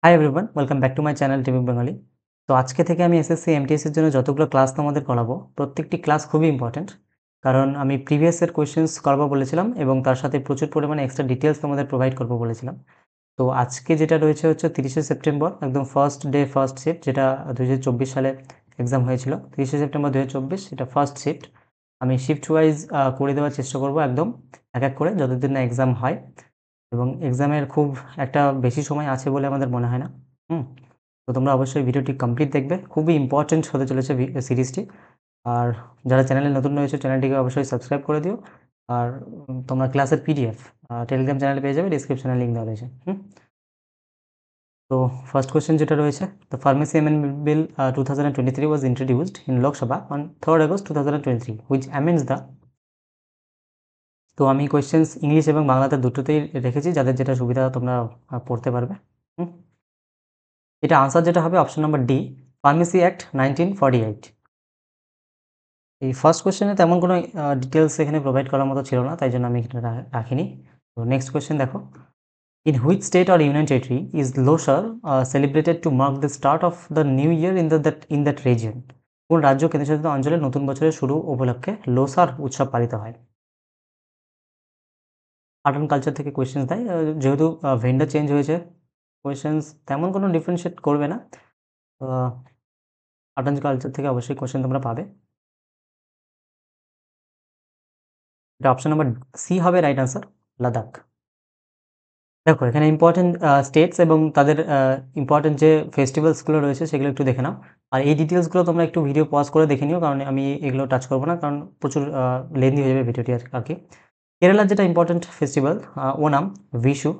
High everyone, welcome back to my channel টিভিক বেঙ্গলি। তো আজকে থেকে আমি এসএসসি এমটিএস এর জন্য যতগুলো ক্লাস তোমাদের করাবো, প্রত্যেকটি ক্লাস খুবই ইম্পর্ট্যান্ট। কারণ আমি প্রিভিয়াস এর কোয়েশ্চেন্স করাবো বলেছিলাম এবং তার সাথে প্রচুর পরিমাণে এক্সট্রা ডিটেইলস তোমাদের প্রোভাইড করবো বলেছিলাম। তো আজকে যেটা রয়েছে হচ্ছে 30শে সেপ্টেম্বর, একদম ফার্স্ট ডে ফার্স্ট শিফট, যেটা 2024 সালে এক্সাম হয়েছিল। 30শে সেপ্টেম্বর 2024, এটা ফার্স্ট শিফট। আমি শিফট ওয়াইজ করে দেওয়ার চেষ্টা করবো, একদম এক এক করে, যতদিন না এক্সাম হয়। এবং এক্সামের খুব একটা বেশি সময় আছে বলে আমাদের মনে হয় না। হুম? তো তোমরা অবশ্যই ভিডিওটি কমপ্লিট দেখবে। খুবই ইম্পোর্টেন্ট হতে চলেছে সিরিজটি। আর যারা চ্যানেলে নতুন রয়েছে, চ্যানেলটিকে অবশ্যই সাবস্ক্রাইব করে দিও। আর তোমরা ক্লাসের পিডিএফ টেলিগ্রাম চ্যানেলে পেয়ে যাবে, ডিসক্রিপশনে লিঙ্ক দেওয়া রয়েছে। তো ফার্স্ট কোয়েশ্চেন যেটা রয়েছে, the pharmacy amendment bill 2023 was introduced in Lok Sabha on 3rd August 2023, which amends the। তো আমি কোয়েশ্চেন্স ইংলিশ এবং বাংলাতে দুটোতেই রেখেছি, যাদের যেটা সুবিধা তোমরা পড়তে পারবে। হুম? এটা আনসার যেটা হবে option number D, pharmacy act 1948। এই ফার্স্ট কোয়েশ্চেনে তেমন কোনো ডিটেলস এখানে প্রোভাইড করার মতো ছিল না, তাই জন্য আমি এখানে রাখিনি। তো নেক্সট কোয়েশ্চেন দেখো, in which state or union territory is Losar celebrated to mark the start of the new year in that region? কোন রাজ্য কেন্দ্রশাসিত অঞ্চলে নতুন বছরের শুরু উপলক্ষে লোসার উৎসব পালিত হয়? আর্ট অ্যান্ড কালচার থেকে কোয়েশ্চেন্স দেয়, যেহেতু ভেন্ডার চেঞ্জ হয়েছে, কোয়েশ্চেন্স তেমন কোনো ডিফারেন্সিয়েট করবে না। আর্ট অ্যান্ড কালচার থেকে অবশ্যই কোয়েশ্চেন তোমরা পাবে। এটা অপশন নাম্বার সি হবে রাইট আনসার, লাদাখ। দেখো এখানে ইম্পর্টেন্ট স্টেটস এবং তাদের ইম্পর্টেন্ট যে ফেস্টিভ্যালসগুলো রয়েছে সেগুলো একটু দেখে নাও। আর এই ডিটেলসগুলো তোমরা একটু ভিডিও পজ করে দেখে নিও, কারণ আমি এগুলো টাচ করবো না, কারণ প্রচুর লেন্দি হয়ে যাবে ভিডিওটি আর কি। কেরালার যেটা ইম্পর্টেন্ট ফেস্টিভ্যাল, ওনাম, ভিশু,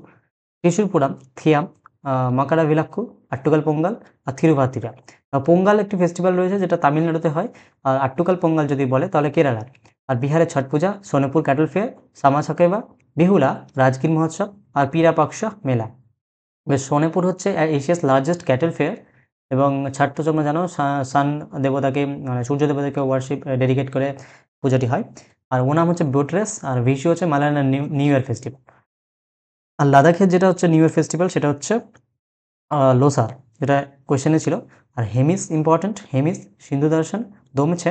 ত্রিশূরপুরাম, থিয়াম, মাকারাভিলাক্কু, আট্টুকাল পোঙ্গাল আর থিরুভাতিরা। পোঙ্গাল একটি ফেস্টিভ্যাল রয়েছে যেটা তামিলনাড়ুতে হয়, আর আট্টুকাল পোঙ্গাল যদি বলে তাহলে কেরালার। আর বিহারে ছট পূজা, সোনেপুর ক্যাটল ফেয়ার, সামা সাকেবা, বিহুলা, রাজগীর মহোৎসব আর পিরাপাক্সা মেলা। বেশ, সোনেপুর হচ্ছে এশিয়াস লার্জেস্ট ক্যাটল ফেয়ার, এবং ছট তো তোমরা জানো, সান দেবতাকে, মানে সূর্য দেবতাকে ওয়ার্শিপ ডেডিকেট করে পূজাটি হয়। আর ওনাম হচ্ছে বোট রেস, আর ভিশু হচ্ছে মালায়ালাম নিউ ইয়ার ফেস্টিভ্যাল। আর লাদাখের যেটা হচ্ছে নিউ ইয়ার ফেস্টিভ্যাল, সেটা হচ্ছে লোসার, যেটা কোয়েশ্চেনে ছিল। আর হেমিস ইম্পর্টেন্ট, হেমিস, সিন্ধু দর্শন, দোমছে,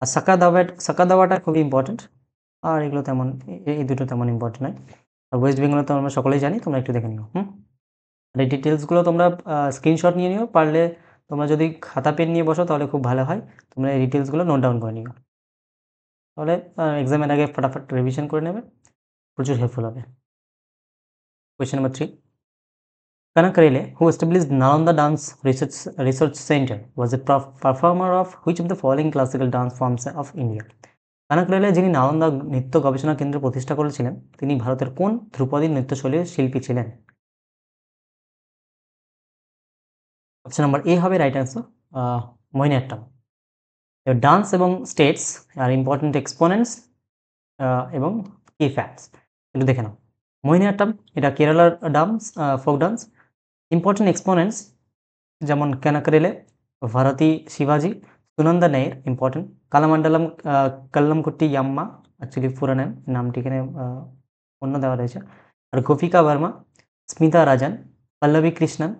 আর সাকা দাওয়াটা খুবই ইম্পর্টেন্ট। আর এগুলো তেমন, এই দুটো তেমন ইম্পর্টেন্ট নয়। আর ওয়েস্ট বেঙ্গলে তো আমরা সকলেই জানি, তোমরা একটু দেখে নিও। আর এই ডিটেলসগুলো তোমরা স্ক্রিনশট নিয়ে নিও, পারলে তোমরা যদি খাতা পেন নিয়ে বসো তাহলে খুব ভালো হয়। তোমরা এই ডিটেলসগুলো নোট ডাউন করে নিও, তাহলে এক্সামের আগে ফটাফট রিভিশন করে নেবে, প্রচুর হেল্পফুল হবে। Question number 3, Kanak Rele, who established Nalanda Dance Research Center, was a performer of which of the following classical dance forms of India? Kanak রেলে, যিনি নালন্দা নৃত্য গবেষণা কেন্দ্র প্রতিষ্ঠা করেছিলেন, তিনি ভারতের কোন ধ্রুপদী নৃত্যশৈলীর শিল্পী ছিলেন? অপশন নাম্বার এ হবে রাইট অ্যান্সার, মোহিনীঅট্টম। ডান্স এবং স্টেটস আর ইম্পর্টেন্ট এক্সপোনেন্টস এবং কি ফ্যাক্টস একটু দেখে নাও। মোহিনীঅট্টম এটা কেরালার dance, folk dance. Important exponents যেমন ক্যানাকরেলে, ভারতী শিবাজি, সুনন্দা নাইর ইম্পর্টেন্ট, কালামান্ডালাম, কাল্লামকুট্টি ইয়াম্মা, অ্যাকচুয়ালি পুরো নামটি এখানে অন্য দেওয়া রয়েছে। আর গোপিকা বর্মা, স্মিতা রাজন, পল্লবী কৃষ্ণন,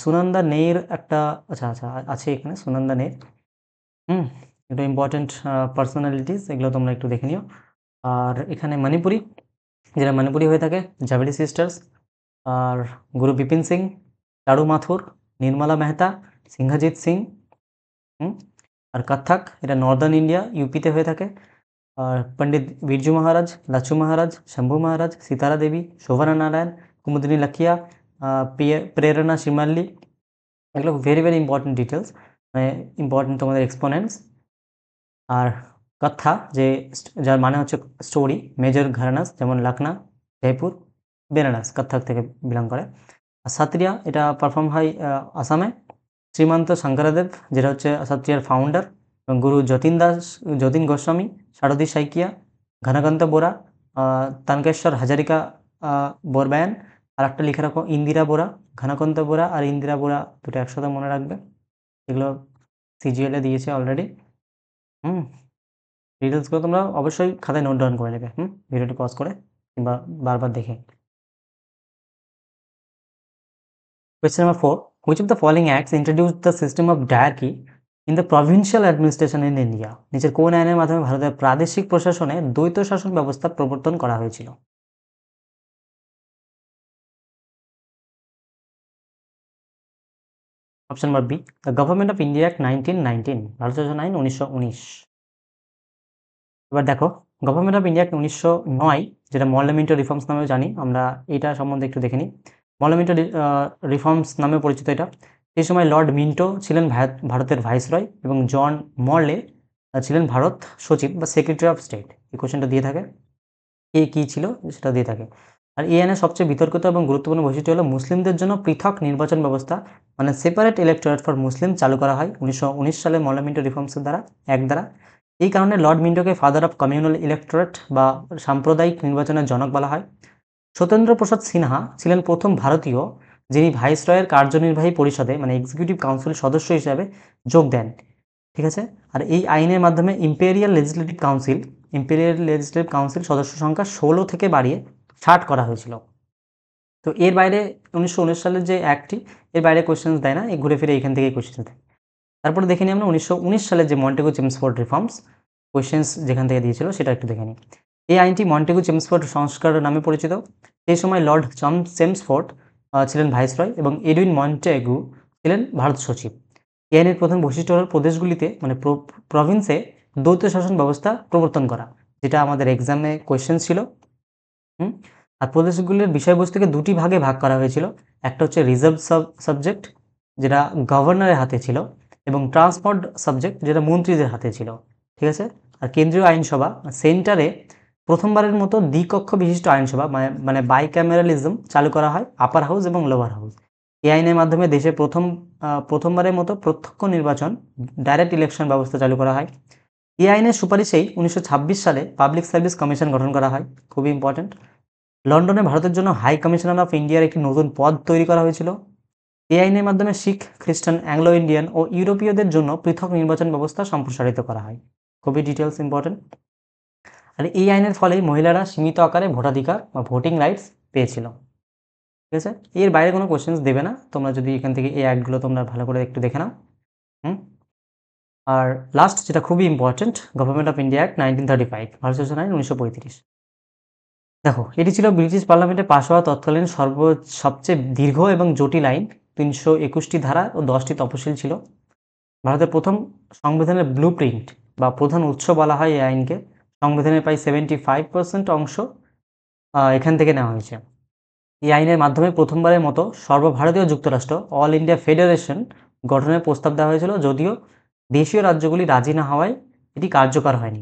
সুনন্দা নেইর একটা, আচ্ছা আচ্ছা আছে এখানে সুনন্দা নেইর। এটা ইম্পর্টেন্ট পার্সোনালিটিস, এগুলো তোমরা একটু দেখে নিও। আর এখানে মণিপুরি, যেটা মণিপুরি হয়ে থাকে, জাভেলি সিস্টার্স, আর গুরু বিপিন সিং, চারু মাথুর, নির্মলা মেহতা, সিংহজিৎ সিং। আর কত্থক, এটা নর্দার্ন ইন্ডিয়া, ইউপিতে হয়ে থাকে। আর পণ্ডিত বিরজু মহারাজ, লাচু মহারাজ, শম্ভু মহারাজ, সিতারা দেবী, শোভনা নারায়ণ, কুমুদিনী লাখিয়া, প্রেরণা শিমাল্লি। এগুলো ভেরি ভেরি ইম্পর্টেন্ট ডিটেলস, মানে ইম্পর্টেন্ট তোমাদের এক্সপোনেন্টস। আর কথা, যার মানে হচ্ছে স্টোরি, মেজর ঘরানাস যেমন লখনৌ, জয়পুর, বেনারস, কত্থক থেকে বিলং করে। আর সাত্রিয়া, এটা পারফর্ম হয় আসামে। শ্রীমন্ত শঙ্করদেব, যেটা হচ্ছে সাত্রিয়ার ফাউন্ডার, এবং গুরু যতীন গোস্বামী, শারদী সাইকিয়া, ঘনকান্ত বোরা, তানকেশ্বর হাজারিকা বরবায়ন। আর একটা লিখে রাখো ইন্দিরা বোরা, ঘনকান্ত বোরা আর ইন্দিরা বোরা দুটো একসাথে মনে রাখবে, এগুলো সিজিএলে দিয়েছে অলরেডি। ডিটেলসগুলো তোমরা অবশ্যই খাতায় নোট ডাউন করে নেবে, ভিডিওটি পজ করে কিংবা বারবার দেখে। Question number 4. Which of the following acts introduced the system of diarchy in the provincial administration in India? নিচের কোন আইনের মাধ্যমে ভারতের প্রাদেশিক প্রশাসনে দ্বৈত শাসন ব্যবস্থা প্রবর্তন করা হয়েছিল? Option number B, the government of India act 1919, Bharat শাসন আইন 1919। এবার দেখো, গভর্নমেন্ট অফ ইন্ডিয়া অ্যাক্ট 1909, যেটা মল্লমিন্টো রিফর্মস নামেও জানি আমরা, এটা সম্বন্ধে একটু দেখে নিই। মল্লমিন্টো রিফর্মস নামে পরিচিত এটা। সেই সময় লর্ড মিন্টো ছিলেন ভারতের ভাইসরয় এবং জন মরলে ছিলেন ভারত সচিব বা সেক্রেটারি অফ স্টেট। এই কোশ্চেনটা দিয়ে থাকে, কে কী ছিল সেটা দিয়ে থাকে। আর এই আইনের সবচেয়ে বিতর্কিত এবং গুরুত্বপূর্ণ বৈশিষ্ট্য হলো মুসলিমদের জন্য পৃথক নির্বাচন ব্যবস্থা, মানে সেপারেট ইলেক্টোরেট ফর মুসলিম চালু করা হয় 1919 সালে মল্লমিন্টো রিফর্মসের দ্বারা। এই কারণে লর্ড মিন্টোকে ফাদার অফ কমিউনাল ইলেক্টোরেট বা সাম্প্রদায়িক নির্বাচনের জনক বলা হয়। সত্যেন্দ্র প্রসাদ সিনহা ছিলেন প্রথম ভারতীয় যিনি ভাইসরয়ের কার্যনির্বাহী পরিষদে মানে এক্সিকিউটিভ কাউন্সিলের সদস্য হিসাবে যোগ দেন। ঠিক আছে। আর এই আইনের মাধ্যমে ইম্পেরিয়াল লেজিসলেটিভ কাউন্সিল সদস্য সংখ্যা 16 থেকে বাড়িয়ে 60 করা হয়েছিল। তো এর বাইরে 1919 সালের যে অ্যাক্টটি, এর বাইরে কোয়েশ্চেন দেয় না, এই ঘুরে ফিরে এখান থেকেই কোয়েশ্চেন দেয়। তারপরে দেখে নিই আমরা 1919 সালের যে মন্টেগু চেমসফোর্ড রিফর্মস, কোয়েশ্চেন্স যেখান থেকে দিয়েছিল সেটা একটু দেখে নিই। এই আইনটি মন্টেগু চেমসফোর্ড সংস্কার নামে পরিচিত। সেই সময় লর্ড চেমসফোর্ড ছিলেন ভাইসরয় এবং এডুইন মন্টেগু ছিলেন ভারত সচিব। এই আইনের প্রধান বৈশিষ্ট্য হল প্রদেশগুলিতে মানে প্রভিন্সে দ্বৈত শাসন ব্যবস্থা প্রবর্তন করা, যেটা আমাদের এক্সামে কোয়েশ্চেন ছিল। আর প্রদেশগুলির বিষয়বস্তুকে দুটি ভাগে ভাগ করা হয়েছিল। একটা হচ্ছে রিজার্ভ সাবজেক্ট, যেটা গভর্নরের হাতে ছিল, এবং ট্রান্সপোর্ট সাবজেক্ট, যেটা মন্ত্রীদের হাতে ছিল। ঠিক আছে। আর কেন্দ্রীয় আইনসভা প্রথমবারের মতো দ্বিকক্ষ বিশিষ্ট আইনসভা মানে বাইক্যামেরালিজম চালু করা হয় আপার হাউস এবং লোয়ার হাউস। এই আইনের মাধ্যমে দেশে প্রথমবারের মতো প্রত্যক্ষ নির্বাচন ডাইরেক্ট ইলেকশন ব্যবস্থা চালু করা হয়। এই আইনের সুপারিশেই 1926 সালে পাবলিক সার্ভিস কমিশন গঠন করা হয়, খুবই ইম্পর্টেন্ট। লন্ডনে ভারতের জন্য হাই কমিশনার অফ ইন্ডিয়ার একটি নতুন পদ তৈরি করা হয়েছিল। এই আইনের মাধ্যমে শিখ, খ্রিস্টান, অ্যাংলো ইন্ডিয়ান ও ইউরোপীয়দের জন্য পৃথক নির্বাচন ব্যবস্থা সম্প্রসারিত করা হয়, খুবই ডিটেলস ইম্পর্টেন্ট। আর এই আইনের ফলেই মহিলারা সীমিত আকারে ভোটাধিকার বা ভোটিং রাইটস পেয়েছিল। ঠিক আছে। এর বাইরে কোনো কোয়েশ্চেন্স দেবে না, তোমরা যদি এখান থেকে এই অ্যাক্টগুলো তোমরা ভালো করে একটু দেখে নাও। আর লাস্ট যেটা খুবই important, government of India act 1935, Bharat শাসন আইন 1935। দেখো, এটি ছিল ব্রিটিশ পার্লামেন্টে পাশ হওয়া তৎকালীন সবচেয়ে দীর্ঘ এবং জটিল আইন। 321টি ধারা ও 10টি তফসিল ছিল। ভারতের প্রথম সংবিধানের ব্লু প্রিন্ট বা প্রধান উৎস বলা হয় এই আইনকে। সংবিধানের প্রায় 75% অংশ এখান থেকে নেওয়া হয়েছে। এই আইনের মাধ্যমে প্রথমবারের মতো সর্বভারতীয় যুক্তরাষ্ট্র অল ইন্ডিয়া ফেডারেশন গঠনের প্রস্তাব দেওয়া হয়েছিল, যদিও দেশীয় রাজ্যগুলি রাজি না হওয়ায় এটি কার্যকর হয়নি।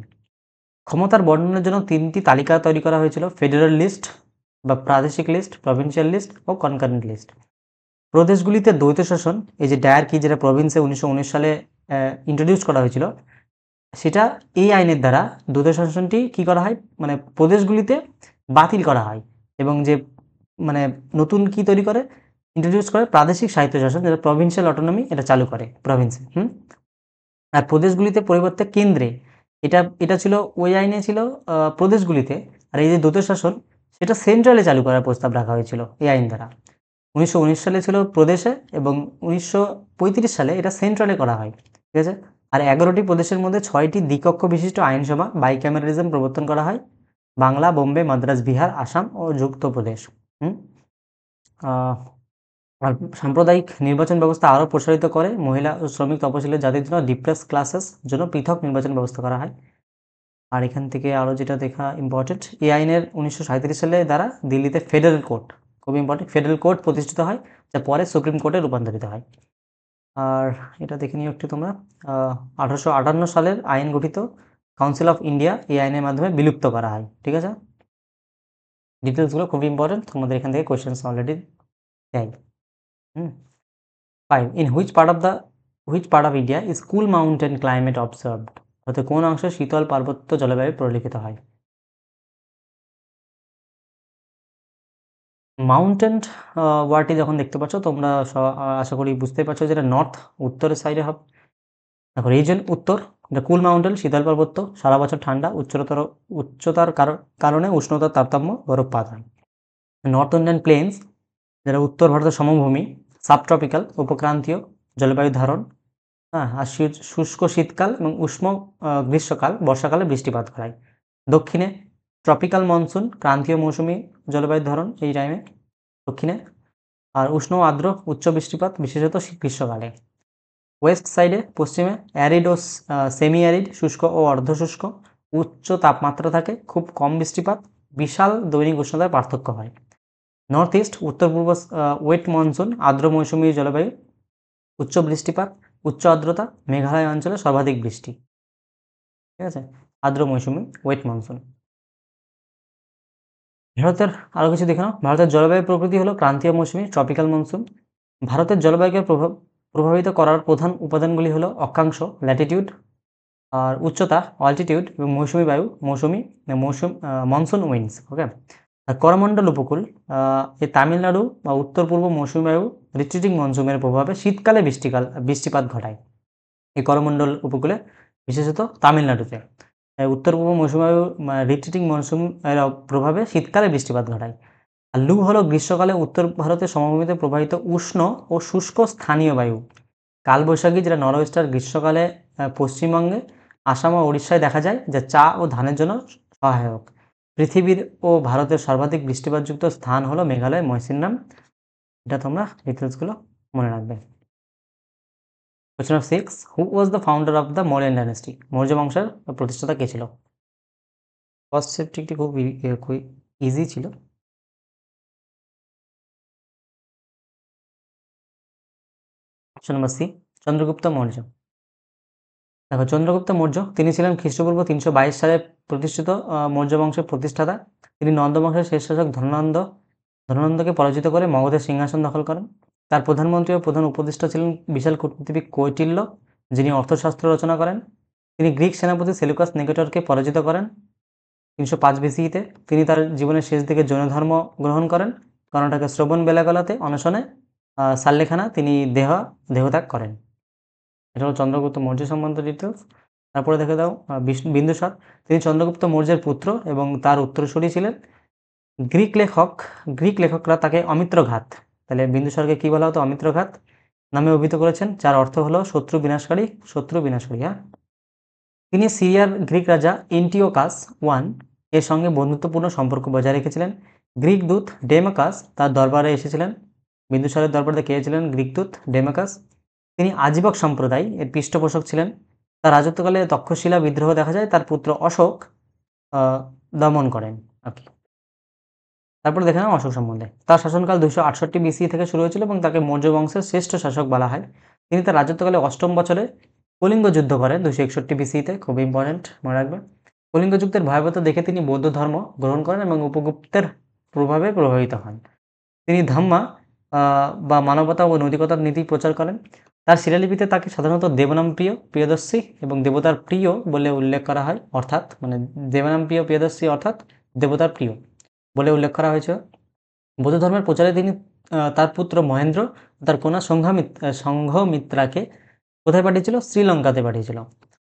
ক্ষমতার বর্ণনের জন্য 3টি তালিকা তৈরি করা হয়েছিল: ফেডারেল লিস্ট বা প্রাদেশিক লিস্ট, প্রভিন্সিয়াল লিস্ট ও কনকারেন্ট লিস্ট। প্রদেশগুলিতে দ্বৈত শাসন, এই যে ডায়ারকি, যেটা প্রভিন্সে 1919 সালে ইন্ট্রোডিউস করা হয়েছিল, সেটা এই আইনের দ্বারা দ্বৈত শাসনটি কী করা হয়, মানে প্রদেশগুলিতে বাতিল করা হয় এবং যে মানে নতুন কি তৈরি করে, ইন্ট্রোডিউস করে প্রাদেশিক স্বায়ত্তশাসন, যেটা প্রভিন্সিয়াল অটোনমি, এটা চালু করে প্রভিন্সে। আর প্রদেশগুলিতে পরিবর্তে কেন্দ্রে, এটা ছিল ওই আইনে ছিল প্রদেশগুলিতে, আর এই যে দ্বৈত শাসন সেটা সেন্ট্রালে চালু করার প্রস্তাব রাখা হয়েছিল এই আইন দ্বারা। 1919 সালে ছিল প্রদেশে এবং 1935 সালে এটা সেন্ট্রালে করা হয়। ঠিক আছে। আর 11টি প্রদেশের মধ্যে 6টি দ্বিকক্ষ বিশিষ্ট আইনসভা বাইক্যামেরালিজম প্রবর্তন করা হয়: বাংলা, বোম্বে, মাদ্রাজ, বিহার, আসাম ও যুক্তপ্রদেশ। আর সাম্প্রদায়িক নির্বাচন ব্যবস্থা আরও প্রসারিত করে মহিলা ও শ্রমিক তপশিলি জাতির জন্য ডিপ্রেস ক্লাসেস জন্য পৃথক নির্বাচন ব্যবস্থা করা হয়। আর এখান থেকে আরও যেটা দেখা ইম্পর্টেন্ট, এই আইনের 1937 সালে দ্বারা দিল্লিতে ফেডারেল কোর্ট, খুব ইম্পর্টেন্ট, ফেডারেল কোর্ট প্রতিষ্ঠিত হয়, যা পরে সুপ্রিম কোর্টে রূপান্তরিত হয়। আর এটা দেখে নিও একটু তোমরা, 1858 সালের আইন গঠিত কাউন্সিল অফ ইন্ডিয়া এই আইনের মাধ্যমে বিলুপ্ত করা হয়। ঠিক আছে। ডিটেলসগুলো খুবই ইম্পর্টেন্ট, তোমাদের এখান থেকে কোয়েশ্চেন্স অলরেডি দেয়। 5. In which part of India is cool mountain climate observed? অর্থাৎ কোন অংশে শীতল পার্বত্য জলবায়ু পরিলক্ষিত হয়? মাউন্টেন ওয়ার্ডটি যখন দেখতে পাচ্ছ তোমরা আশা করি বুঝতেই পারছো যেটা উত্তরের সাইডে হবে। দেখো, রিজন উত্তর, কুল মাউন্টেন শীতল পার্বত্য, সারা বছর ঠান্ডা, উচ্চতার কারণে উষ্ণতার তারতম্য, বরফপাত হয়। নর্থ ইন্ডিয়ান প্লেন্স, যেটা উত্তর ভারতের সমভূমি, সাবট্রপিক্যাল উপক্রান্তীয় জলবায়ু ধারণ, হ্যাঁ, আর শুষ্ক শীতকাল এবং উষ্ণ গ্রীষ্মকাল বর্ষাকালে বৃষ্টিপাত ঘটায়। দক্ষিণে ট্রপিক্যাল মনসুন ক্রান্তীয় মৌসুমী জলবায়ুর ধরন এই টাইমে দক্ষিণে, আর উষ্ণ আর্দ্র উচ্চ বৃষ্টিপাত বিশেষত গ্রীষ্মকালে। ওয়েস্ট সাইডে পশ্চিমে অ্যারিড ও সেমি অ্যারিড শুষ্ক ও অর্ধশুষ্ক, উচ্চ তাপমাত্রা থাকে, খুব কম বৃষ্টিপাত, বিশাল দৈনিক উষ্ণতার পার্থক্য হয়। নর্থ ইস্ট উত্তর পূর্ব ওয়েট মনসুন আর্দ্র মৌসুমী জলবায়ু, উচ্চ বৃষ্টিপাত, উচ্চ আর্দ্রতা, মেঘালয় অঞ্চলে সর্বাধিক বৃষ্টি। ঠিক আছে, আর্দ্র মৌসুমী ওয়েট মনসুন। ভারতের আরও কিছু দেখে নাও। ভারতের জলবায়ু প্রকৃতি হলো ক্রান্তীয় মৌসুমী ট্রপিক্যাল মনসুন। ভারতের জলবায়ুকে প্রভাবিত করার প্রধান উপাদানগুলি হলো অক্ষাংশ ল্যাটিটিউড, আর উচ্চতা অল্টিটিউড, এবং মৌসুমী বায়ু মনসুন উইন্ডস। ওকে, আর করমণ্ডল উপকূল এই তামিলনাড়ু বা উত্তর পূর্ব মৌসুমী বায়ু রিট্রিটিং মনসুনের প্রভাবে শীতকালে বৃষ্টিপাত ঘটায় এই করমণ্ডল উপকূলে, বিশেষত তামিলনাড়ুতে। উত্তর পূর্ব মৌসুমী বায়ু রিট্রিটিং মনসুন এর প্রভাবে শীতকালে বৃষ্টিপাত ঘটায়। আর লু হলো গ্রীষ্মকালে উত্তর ভারতের সমভূমিতে প্রবাহিত উষ্ণ ও শুষ্ক স্থানীয় বায়ু। কালবৈশাখী, যেটা নরওয়েস্টার, গ্রীষ্মকালে পশ্চিমবঙ্গে, আসাম ও উড়িষ্যায় দেখা যায়, যা চা ও ধানের জন্য সহায়ক। পৃথিবীর ও ভারতের সর্বাধিক বৃষ্টিপাতযুক্ত স্থান হলো মেঘালয় মৌসিনরাম। এটা তোমরা ডিটেলসগুলো মনে রাখবে। Question of 6, who was the founder of the Mauryan dynasty? Maurya বংশের প্রতিষ্ঠাতা কে ছিল? ফার্স্ট চ্যাপ্টারটি খুব ইজি ছিল। Option number C, Chandragupta Maurya. দেখো, চন্দ্রগুপ্ত মৌর্য তিনি ছিলেন খ্রিস্টপূর্ব 322 সালে প্রতিষ্ঠিত মৌর্য বংশের প্রতিষ্ঠাতা। তিনি নন্দ বংশের শেষ শাসক ধননন্দকে পরাজিত করে মগধের সিংহাসন দখল করেন। তার প্রধানমন্ত্রী ও প্রধান উপদেষ্টা ছিলেন বিশাল কূটনীতিবিদ কৌটিল্য, যিনি অর্থশাস্ত্র রচনা করেন। তিনি গ্রিক সেনাপতি সেলুকাস নিকেটরকে পরাজিত করেন 305 বিসিতে। তিনি তার জীবনের শেষ দিকে জৈন ধর্ম গ্রহণ করেন। কর্ণাটকের শ্রবণ বেলাগলাতে অনশনে সাল্লেখানা তিনি দেহত্যাগ করেন। এটা হলো চন্দ্রগুপ্ত মৌর্য সম্বন্ধে ডিটেলস। তারপরে দেখে দাও বিন্দুসার। তিনি চন্দ্রগুপ্ত মৌর্যের পুত্র এবং তার উত্তরসূরি ছিলেন। গ্রিক লেখকরা তাকে অমিত্রঘাত, তাহলে বিন্দুসারকে কি বলা হতো? অমিত্রঘাত নামে অভিহিত করেছেন, যার অর্থ হলো শত্রু বিনাশকারী। হ্যাঁ, তিনি সিরিয়ার গ্রিক রাজা এন্টিওকাস এর সঙ্গে বন্ধুত্বপূর্ণ সম্পর্ক বজায় রেখেছিলেন। গ্রিক দূত ডেমাকাস তার দরবারে এসেছিলেন। বিন্দুসারের দরবারে কে ছিলেন? গ্রিক দূত ডেমাকাস। তিনি আজীবক সম্প্রদায় এর পৃষ্ঠপোষক ছিলেন। তার রাজত্বকালে তক্ষশিলা বিদ্রোহ দেখা যায়, তার পুত্র অশোক দমন করেন আর কি। তারপরে দেখে নাও অশোক সম্বন্ধে। তার শাসনকাল 268 বিসি থেকে শুরু হয়েছিল এবং তাকে মৌর্য বংশের শ্রেষ্ঠ শাসক বলা হয়। তিনি তার রাজত্বকালে 8ম বছরে কলিঙ্গ যুদ্ধ করেন 261 বিসিতে, খুব ইম্পর্টেন্ট মনে রাখবে। কলিঙ্গ যুদ্ধের ভয়াবহতা দেখে তিনি বৌদ্ধ ধর্ম গ্রহণ করেন এবং উপগুপ্তের প্রভাবে প্রভাবিত হন। তিনি ধাম্মা বা মানবতা ও নৈতিকতার নীতি প্রচার করেন। তার শিলালিপিতে তাকে সাধারণত দেবনাম প্রিয়, প্রিয়দর্শী এবং দেবতার প্রিয় বলে উল্লেখ করা হয়, অর্থাৎ দেবনাম প্রিয়, প্রিয়দর্শী অর্থাৎ দেবতার প্রিয় বলে উল্লেখ করা হয়েছে। বৌদ্ধ ধর্মের প্রচারে তিনি তার পুত্র মহেন্দ্র, তার কন্যা সংঘমিত্রাকে কোথায় পাঠিয়েছিল? শ্রীলঙ্কাতে পাঠিয়েছিল।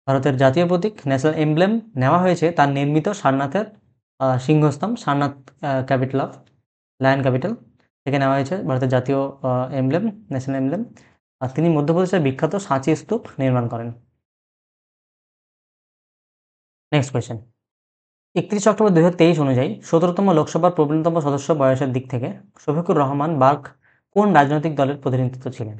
ভারতের জাতীয় প্রতীক ন্যাশনাল এমব্লেম নেওয়া হয়েছে তার নির্মিত সারনাথের সিংহস্তম্ভ, সারনাথ লায়ন ক্যাপিটাল থেকে নেওয়া হয়েছে ভারতের জাতীয় এমব্লেম, ন্যাশনাল এমব্লেম। আর তিনি মধ্যপ্রদেশের বিখ্যাত সাঁচি স্তূপ নির্মাণ করেন। নেক্সট কোয়েশ্চেন, 31 অক্টোবর 2023 অনুযায়ী 17তম লোকসভার প্রবীণতম সদস্য বয়সের দিক থেকে শফিকুর রহমান বার্ক কোন রাজনৈতিক দলের প্রতিনিধিত্ব ছিলেন?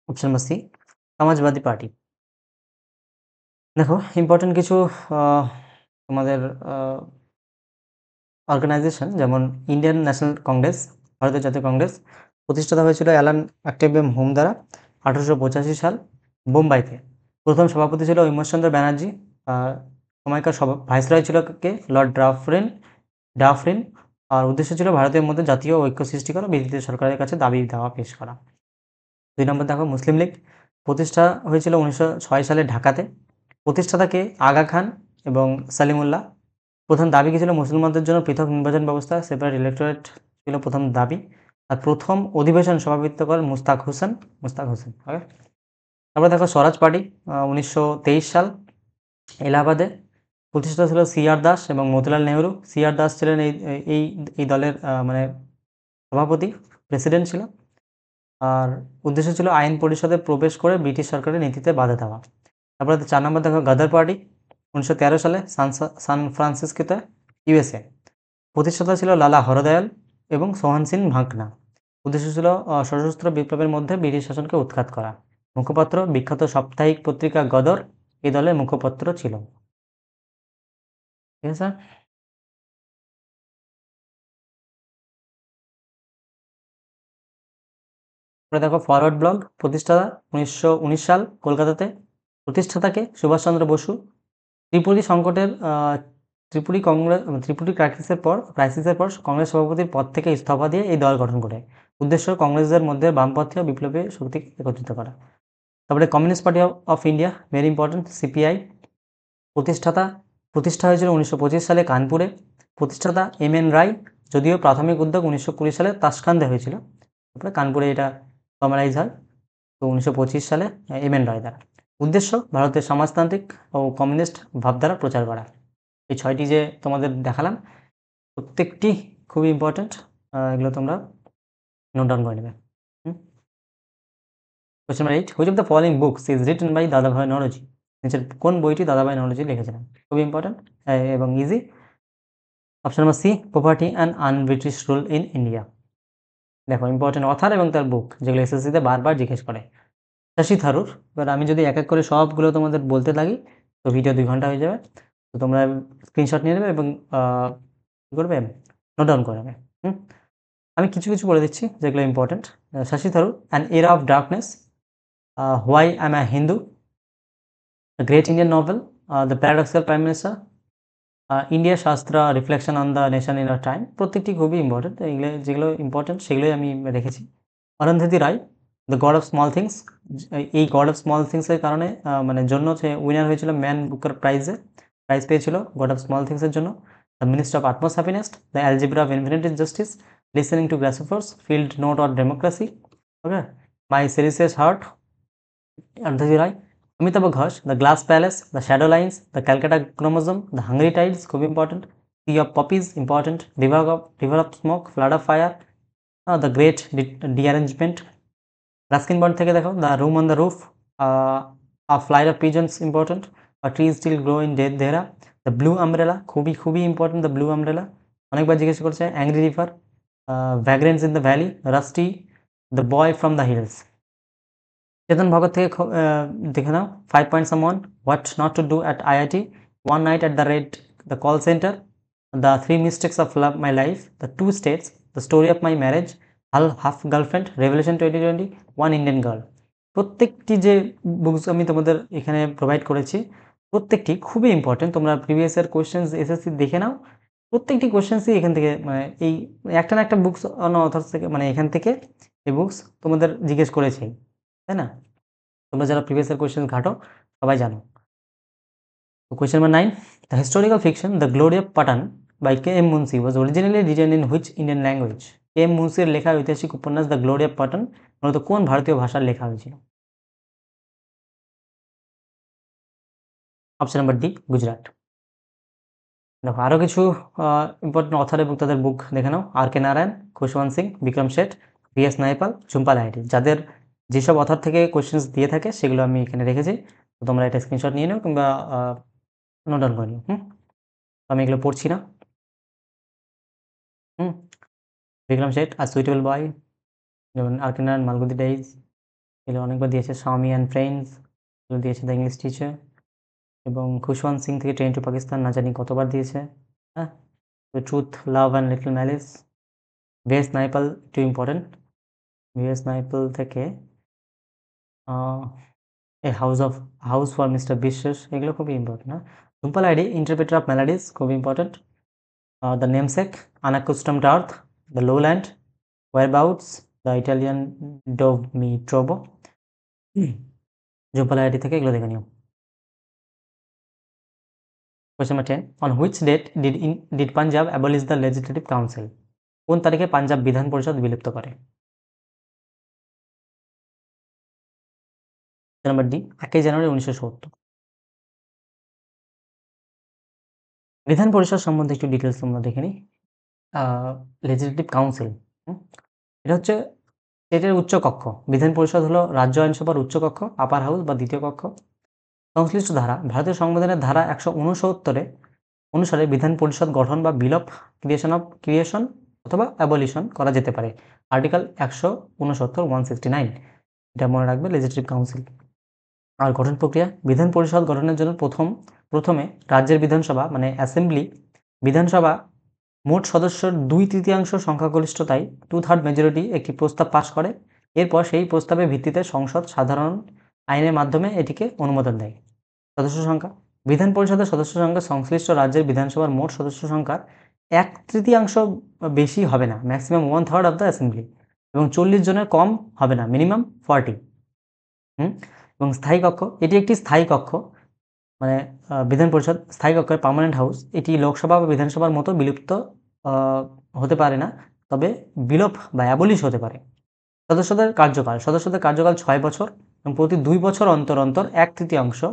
Option number C, Samajwadi party. দেখো, ইম্পর্টেন্ট কিছু তোমাদের অর্গানাইজেশন, যেমন ইন্ডিয়ান ন্যাশনাল কংগ্রেস, ভারতের জাতীয় কংগ্রেস প্রতিষ্ঠাতা হয়েছিল অ্যালান অক্টেভিয়াম হোম দ্বারা 1885 সাল বোম্বাইতে। প্রথম সভাপতি ছিল ঐমশ্চন্দ্র ব্যানার্জি। সময়কার ভাইসরয় ছিল কে? Lord Dufferin. আর উদ্দেশ্য ছিল ভারতের মধ্যে জাতীয় ঐক্য সৃষ্টি করা, বিরোধী সরকারের কাছে দাবি দাওয়া পেশ করা। 2 নম্বর দেখো, মুসলিম লীগ প্রতিষ্ঠা হয়েছিল 1906 সালে ঢাকাতে। প্রতিষ্ঠাতা কে? আগা খান এবং সালিমুল্লাহ। প্রধান দাবি কি ছিল? মুসলমানদের জন্য পৃথক নির্বাচন ব্যবস্থা, সেপারেট ইলেকটোরেট ছিল প্রথম দাবি। আর প্রথম অধিবেশন সভাপতিত্ব করেন মুস্তাক হোসেন। ওকে, তারপরে দেখো স্বরাজ পার্টি 1923 সাল। এলাহাবাদে প্রতিষ্ঠাতা ছিল সি.আর. দাস এবং মতিলাল নেহরু। সি.আর. দাস ছিলেন এই এই দলের মানে সভাপতি, প্রেসিডেন্ট ছিল। আর উদ্দেশ্য ছিল আইন পরিষদে প্রবেশ করে ব্রিটিশ সরকারের নীতিতে বাধা দেওয়া। তারপরে 4 নম্বর দেখো গাদার পার্টি 1913 সালে সান ফ্রান্সিসকোতে ইউএসএ। প্রতিষ্ঠাতা ছিল লালা হরদয়াল এবং সোহান সিং ভাকনা। উদ্দেশ্য ছিল সশস্ত্র বিপ্লবের মধ্যে ব্রিটিশ শাসনকে উৎখাত করা। মুখপাত্র বিখ্যাত সাপ্তাহিক পত্রিকা গদর এই দলের মুখপাত্র ছিল। ঠিক আছে। তারপরে দেখো ফরওয়ার্ড ব্লগ প্রতিষ্ঠাতা 1919 সাল কলকাতাতে। প্রতিষ্ঠাতাকে সুভাষচন্দ্র বসু। ত্রিপুরী সংকটের ত্রিপুরী ক্রাইসিসের পর কংগ্রেস সভাপতির পদ থেকে ইস্তফা দিয়ে এই দল গঠন করে। উদ্দেশ্য কংগ্রেসের মধ্যে বামপন্থী ও বিপ্লবী শক্তিকে একত্রিত করা। তারপরে communist party of India, very important, CPI. প্রতিষ্ঠা হয়েছিল 1925 সালে কানপুরে। প্রতিষ্ঠাতা এম.এন. রায়। যদিও প্রাথমিক উদ্যোগ 1920 সালে তাশকান্দে হয়েছিল, তারপরে কানপুরে এটা ফর্মালাইজ হয় তো 1925 সালে এম.এন. রায় দ্বারা। উদ্দেশ্য ভারতের সমাজতান্ত্রিক ও কমিউনিস্ট ভাবধারা প্রচার করা। এই 6টি যে তোমাদের দেখালাম প্রত্যেকটি খুবই ইম্পর্টেন্ট, এগুলো তোমরা নোট ডাউন করে নেবে। Question number 8, which of the following books is written by Dadabhai Naoroji? নিচের কোন বইটি দাদাভাই নওরোজি লিখেছিলেন? খুবই ইম্পর্টেন্ট এবং easy. Option number C, property and unBritish rule in India. দেখো ইম্পর্টেন্ট অথার এবং তার বুক যেগুলো এসএসসিতে বারবার জিজ্ঞেস করে। শশী থারুর। এবার আমি যদি এক এক করে সবগুলো তোমাদের বলতে থাকি তো ভিডিও 2 ঘন্টা হয়ে যাবে। তো তোমরা স্ক্রিনশট নিয়ে নেবে এবং কী করবে, নোট ডাউন করে নেবে। আমি কিছু কিছু বলে দিচ্ছি যেগুলো important. Shashi Tharoor, an era of darkness, why am a Hindu, the great Indian novel, the paradoxical prime minister, India Shastra, reflection on the nation in a time. প্রত্যেকটি খুবই ইম্পর্টেন্ট, এগুলো যেগুলো ইম্পর্টেন্ট সেগুলোই আমি রেখেছি। Arundhati Roy, the god of small things. এই god of small থিংসের কারণে মানে জন্য সে উইনার হয়েছিল ম্যান বুকার প্রাইজ পেয়েছিল গড অফ স্মল থিংসের জন্য। The minister of utmost happiness, the algebra of infinite justice, listening to grasshoppers, field note or democracy. Okay, my serious heart, Arundhati Roy. Amitav Ghosh, the glass palace, the shadow lines, the Calcutta chromosome, the hungry tides, খুব important. Sea of poppies, important. River of smoke, flood of fire, the great derangement. Ruskin Bond থেকে দেখো the room on the roof, a flight of pigeons, important. A tree still grow in Dehra. The blue umbrella, খুবই খুবই important, the blue umbrella অনেকবার জিজ্ঞেস করছে। Angry river, vagrants in the valley, Rusty, the boy from the hills. Chetan Bhagat থেকে দেখে নাও 5 point someone, what not to do at IIT, one night at the call centre, the 3 mistakes of love my life, the 2 states, the story of my marriage, half girlfriend, revolution 2020, one Indian girl. প্রত্যেকটি যে books আমি তোমাদের এখানে provide করেছি প্রত্যেকটি খুবই important. তোমরা previous year questions SSC দেখে নাও, প্রত্যেকটি কোয়েশ্চেন্সই এখান থেকে মানে এই একটা না একটা বুকস অন্য অথর্স থেকে মানে এখান থেকে এই বুকস তোমাদের জিজ্ঞেস করেছেই, তাই না? তোমরা যারা প্রিভিয়াস ইয়ার কোয়েশ্চেন ঘাটো সবাই জানো। তো question number 9, the historical fiction the glory of Patan by K M Munshi was originally written in which Indian language? K M মুন্সির লেখা ঐতিহাসিক উপন্যাস দ্য গ্লোরি অফ পাঠান মূলত কোন ভারতীয় ভাষার লেখা হয়েছিল? Option number D, Gujarat. দেখো আরও কিছু ইম্পর্টেন্ট অথর এবং তাদের বুক দেখে নাও। আর কে নারায়ণ, খুশবন্ত সিং, বিক্রম শেঠ, ভি.এস. নাইপাল, ঝুম্পা লাহিড়ী। যাদের যেসব অথর থেকে কোয়েশ্চেন্স দিয়ে থাকে সেগুলো আমি এখানে রেখেছি, তো তোমরা এটা স্ক্রিনশট নিয়ে নাও কিংবা নোট ডাউন করে নিও। আমি এগুলো পড়ছি না। Vikram Seth, a suitable boy, যেমন আর কে নারায়ণ, মালগুদি ডেইজ, এগুলো অনেকবার দিয়েছে। স্বামী অ্যান্ড ফ্রেন্ডস এগুলো দিয়েছে। দ্য ইংলিশ টিচার এবং খুশবন্ত সিং থেকে ট্রেন টু পাকিস্তান না জানি কতবার দিয়েছে। হ্যাঁ, truth, love and little malice. V S. Naipaul একটু ইম্পর্টেন্ট। ভি.এস. নাইপাল থেকে এ হাউস ফর মিস্টার বিশ্বাস, এগুলো খুবই ইম্পর্টেন্ট। হ্যাঁ, Jhumpa Lahiri, interpreter of maladies, খুবই important. The namesake, unaccustomed earth, the lowland, whereabouts, the Italian ডোভ মি ট্রোবো। ঝুম্পা লাহিড়ী থেকে এগুলো দেখে নিও। Question number 10, on which date did Punjab abolish the legislative council? কোন তারিখে পাঞ্জাব বিধান পরিষদ বিলুপ্ত করে? Number D, 1 January 1970। বিধান পরিষদ সম্বন্ধে একটু ডিটেইলস আমরা দেখে নিই। লেজিসলেটিভ কাউন্সিল, এটা হচ্ছে স্টেটের উচ্চ কক্ষ। বিধান পরিষদ হলো রাজ্য আইনসভার উচ্চ কক্ষ, আপার হাউস বা দ্বিতীয় কক্ষ। সংশ্লিষ্ট ধারা ভারতীয় সংবিধানের ধারা ১৬৯ অনুসারে বিধান পরিষদ গঠন বা বিলোপ, ক্রিয়েশন অথবা অ্যাবলিশন করা যেতে পারে। আর্টিকেল ১৬৯ এটা মনে রাখবে, লেজিসলেটিভ কাউন্সিল। আর গঠন প্রক্রিয়া, বিধান পরিষদ গঠনের জন্য প্রথমে রাজ্যের বিধানসভা মানে অ্যাসেম্বলি, বিধানসভা মোট সদস্যর ২/৩ সংখ্যাগরিষ্ঠতায় 2/3 মেজরিটি একটি প্রস্তাব পাস করে। এরপর সেই প্রস্তাবের ভিত্তিতে সংসদ সাধারণ আইনের মাধ্যমে এটিকে অনুমোদন দেয়। সদস্য সংখ্যা, বিধান পরিষদের সদস্য সংখ্যা সংশ্লিষ্ট রাজ্যের বিধানসভার মোট সদস্য সংখ্যার 1/3 বেশি হবে না, ম্যাক্সিমাম 1/3 অফ দ্য অ্যাসেম্বলি, এবং 40 জনের কম হবে না, মিনিমাম 40। এবং স্থায়ী কক্ষ, এটি একটি স্থায়ী কক্ষ, মানে বিধান পরিষদ স্থায়ী কক্ষের পার্মানেন্ট হাউস। এটি লোকসভা বা বিধানসভার মতো বিলুপ্ত হতে পারে না, তবে বিলোপ বা অ্যাবলিশ হতে পারে। সদস্যদের কার্যকাল 6 বছর এবং প্রতি 2 বছর অন্তর 1/3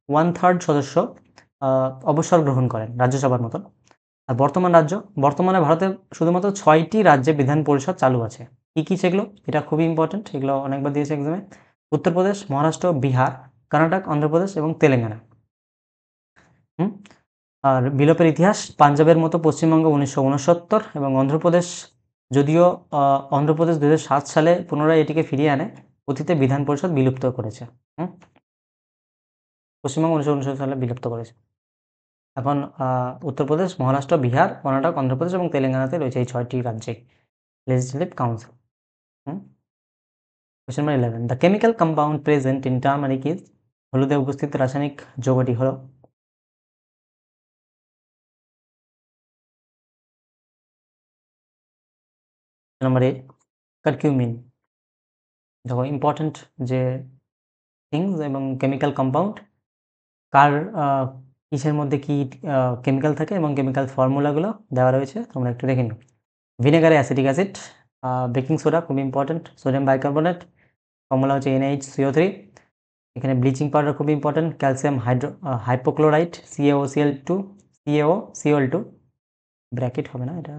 1/3 সদস্য অবসর গ্রহণ করেন, রাজ্যসভার মতন। আর বর্তমানে ভারতে শুধুমাত্র 6টি রাজ্যে বিধান পরিষদ চালু আছে। কী সেগুলো? এটা খুবই ইম্পর্টেন্ট, এগুলো অনেকবার দিয়েছে এক্সামে। উত্তরপ্রদেশ, মহারাষ্ট্র, বিহার, কর্ণাটক, অন্ধ্রপ্রদেশ এবং তেলেঙ্গানা। আর বিলোপের ইতিহাস, পাঞ্জাবের মতো পশ্চিমবঙ্গ 1969 এবং অন্ধ্রপ্রদেশ, যদিও অন্ধ্রপ্রদেশ 2007 সালে পুনরায় এটিকে ফিরিয়ে আনে, অতীতে বিধান পরিষদ বিলুপ্ত করেছে। পশ্চিমবঙ্গ 1969 সালে বিলুপ্ত করেছে। এখন উত্তরপ্রদেশ, মহারাষ্ট্র, বিহার, কর্ণাটক, অন্ধ্রপ্রদেশ এবং তেলেঙ্গানাতে রয়েছে এই 6টি রাজ্যে legislative council. Question number 11, the chemical compound present in turmeric is, হলুদে উপস্থিত রাসায়নিক যৌগটি হলো। Number 8, curcumin. দেখো ইম্পর্টেন্ট যে থিংস এবং কেমিক্যাল কম্পাউন্ড, কার কিসের মধ্যে কি কেমিক্যাল থাকে এবং কেমিক্যাল ফর্মুলাগুলো দেওয়া রয়েছে, তোমরা একটু দেখে নিও। ভিনেগারে অ্যাসিটিক অ্যাসিড, বেকিং সোডা খুব ইম্পর্টেন্ট, সোডিয়াম বাইকার্বনেট, ফর্মুলা হচ্ছে NaHCO3। এখানে ব্লিচিং পাউডার খুব important, calcium hypochlorite, CaOCl2 bracket হবে না, এটা